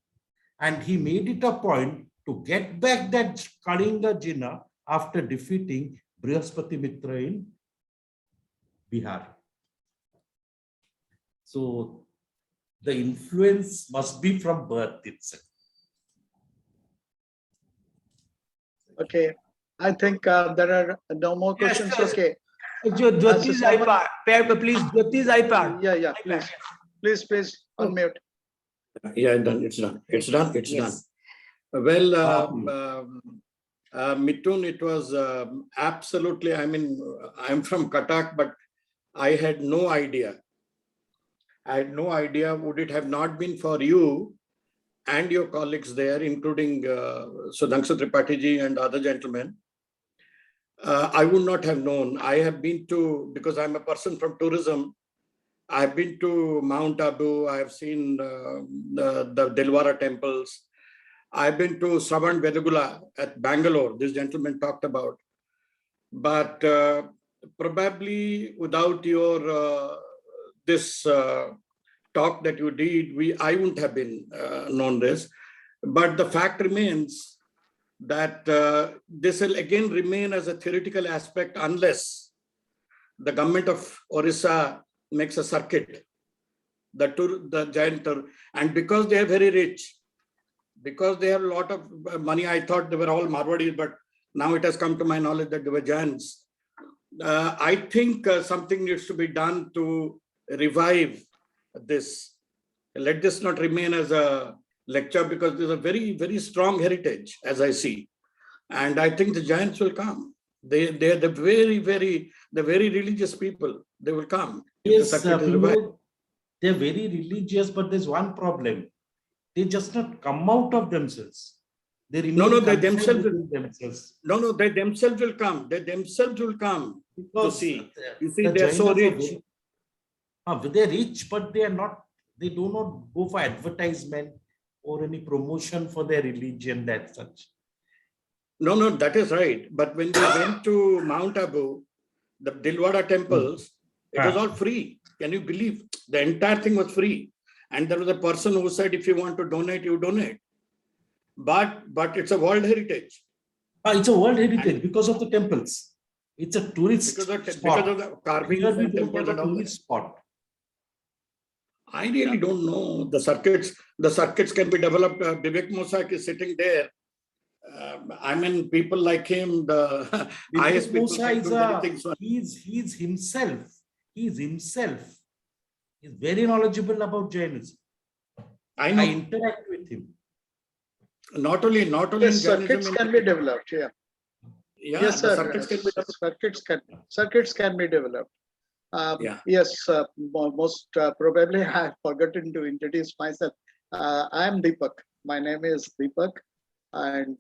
Speaker 3: And he made it a point to get back that Kalinga Jinna after defeating Brihaspati Mitra in Bihar. So the influence must be from birth itself.
Speaker 1: Okay. I think there are no more questions.
Speaker 2: Yes.
Speaker 1: Okay.
Speaker 2: Jyoti's iPad. Please, Jyoti's iPad.
Speaker 1: Yeah. Please unmute.
Speaker 8: Yeah, done. It's done. It's done. Well, Mithun, it was absolutely, I mean, I'm from Cuttack, but I had no idea. Would it have not been for you and your colleagues there, including Sudhanshu Tripathi ji and other gentlemen, I would not have known. I have been to, because I'm a person from tourism, I've been to Mount Abu, I have seen the Dilwara temples. I've been to Sravan Vedagula at Bangalore, this gentleman talked about. But probably without your this talk that you did, I wouldn't have been known this. But the fact remains that this will again remain as a theoretical aspect unless the government of Orissa makes a circuit, the Jain tour, and because they are very rich, because they have a lot of money. I thought they were all Marwadis, but now it has come to my knowledge that they were Jains. I think something needs to be done to revive this. Let this not remain as a lecture, because there's a very, very strong heritage, as I see. And I think the Jains will come. They're the very religious people. They will come.
Speaker 3: Yes, they're very religious, but there's one problem. They just not come out of themselves. They remain
Speaker 8: they themselves will come. They themselves will come.
Speaker 3: Because
Speaker 8: to see. You see, they're so rich.
Speaker 3: They're rich, but they are not. They do not go for advertisement or any promotion for their religion. That such.
Speaker 8: No, that is right. But when they went to Mount Abu, the Dilwara temples, it was all free. Can you believe? The entire thing was free. And there was a person who said, if you want to donate, you donate. But it's a world heritage.
Speaker 3: It's a world heritage because of the temples. It's a tourist spot.
Speaker 8: Because of the carving of the temples and all that.
Speaker 3: Spot.
Speaker 8: I really don't know. The circuits can be developed. Vivek Mosak is sitting there. I mean, people like him, the highest people can do many things.
Speaker 3: He's himself. He's very knowledgeable about Jainism.
Speaker 8: I know.
Speaker 3: I interact with him.
Speaker 8: Not only
Speaker 1: Yes,
Speaker 8: in
Speaker 1: circuits
Speaker 8: Jainism,
Speaker 1: can be developed. Yeah.
Speaker 8: yeah,
Speaker 1: Yes,
Speaker 8: the
Speaker 1: sir.
Speaker 8: circuits can be developed.
Speaker 1: Circuits can be developed.
Speaker 8: Yeah.
Speaker 1: Yes, most probably I've forgotten to introduce myself. I am Deepak. My name is Deepak, and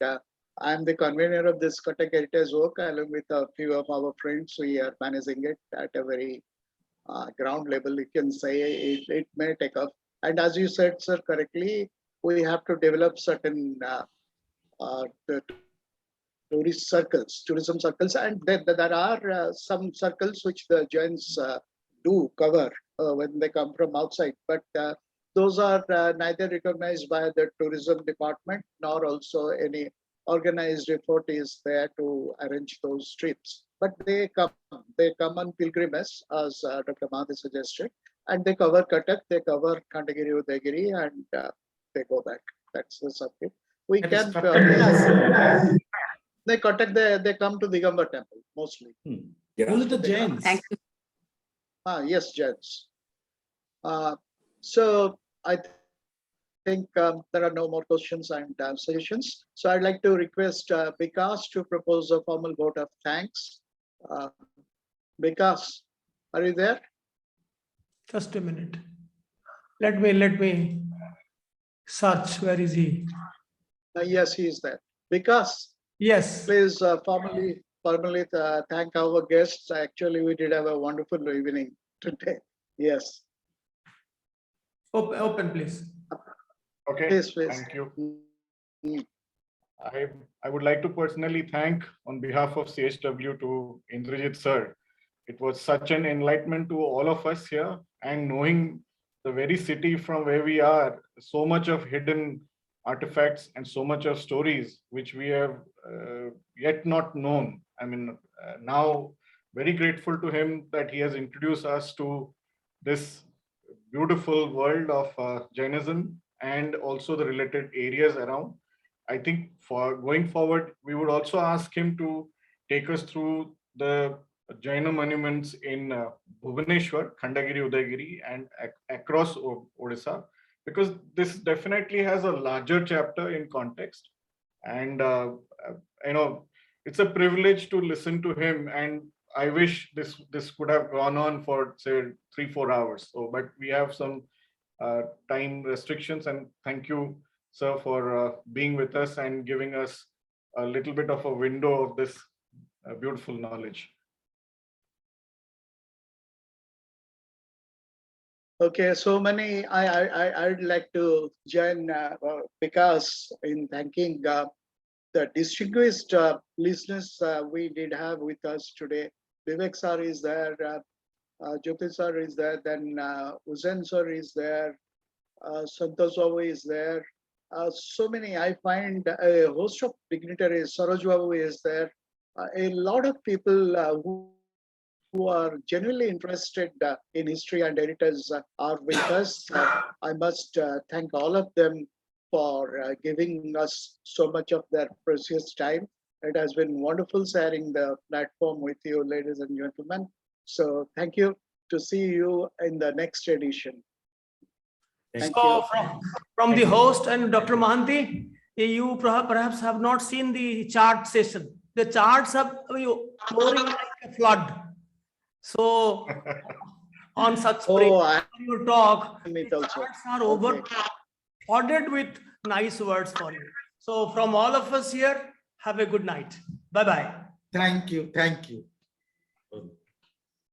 Speaker 1: I am the convener of this Cuttack Heritage Walk, along with a few of our friends. We are managing it at a very ground level. You can say it may take off. And as you said, sir, correctly, we have to develop certain the tourism circles, and there are some circles which the Jains do cover when they come from outside, but those are neither recognized by the tourism department nor also any organized effort is there to arrange those trips. But they come on pilgrimage, as Dr. Mohanty suggested, and they cover Cuttack, they cover Khandagiri, Udayagiri, and they go back. That's the subject. We
Speaker 3: That
Speaker 1: can.
Speaker 3: is Cuttack.
Speaker 1: They Cuttack, they come to Digambar Temple mostly.
Speaker 8: Yeah.
Speaker 3: Only the Jains.
Speaker 9: Thank you.
Speaker 1: Yes, Jains. So I think there are no more questions and suggestions. So I'd like to request Vikas to propose a formal vote of thanks. Vikas, are you there?
Speaker 2: Just a minute. Let me search. Where is he?
Speaker 1: Yes, he is there. Vikas,
Speaker 2: Yes.
Speaker 1: please formally thank our guests. Actually, we did have a wonderful evening today. Yes.
Speaker 2: Open, please.
Speaker 5: Okay,
Speaker 1: Please.
Speaker 5: thank you.
Speaker 1: Mm.
Speaker 5: I would like to personally thank on behalf of CHW to Indrajeet sir. It was such an enlightenment to all of us here, and knowing the very city from where we are, so much of hidden artifacts and so much of stories which we have yet not known. I mean, now very grateful to him that he has introduced us to this beautiful world of Jainism and also the related areas around. I think for going forward, we would also ask him to take us through the Jaina monuments in Bhubaneswar, Khandagiri, Udayagiri, and across Orissa, because this definitely has a larger chapter in context. And, it's a privilege to listen to him. And I wish this could have gone on for, say, 3-4 hours. So, but we have some time restrictions, and thank you, sir, for being with us and giving us a little bit of a window of this beautiful knowledge.
Speaker 1: Okay, so many. I'd like to join Vikas in thanking the distinguished listeners we did have with us today. Vivek sir is there, Jyoti sir is there, then Uzen sir is there, Santosh Babu is there. So many. I find a host of dignitaries. Saroj Babu is there. A lot of people who are genuinely interested in history and heritage are with us. I must thank all of them for giving us so much of their precious time. It has been wonderful sharing the platform with you, ladies and gentlemen. So thank you. To see you in the next edition. Thank
Speaker 2: So
Speaker 1: you.
Speaker 2: from the host and Dr. Mohanty, you perhaps have not seen the chart session. The charts are pouring like a flood. So on such your talk, the charts are flooded with nice words for you. So from all of us here, have a good night. Bye-bye.
Speaker 3: Thank you. Thank you.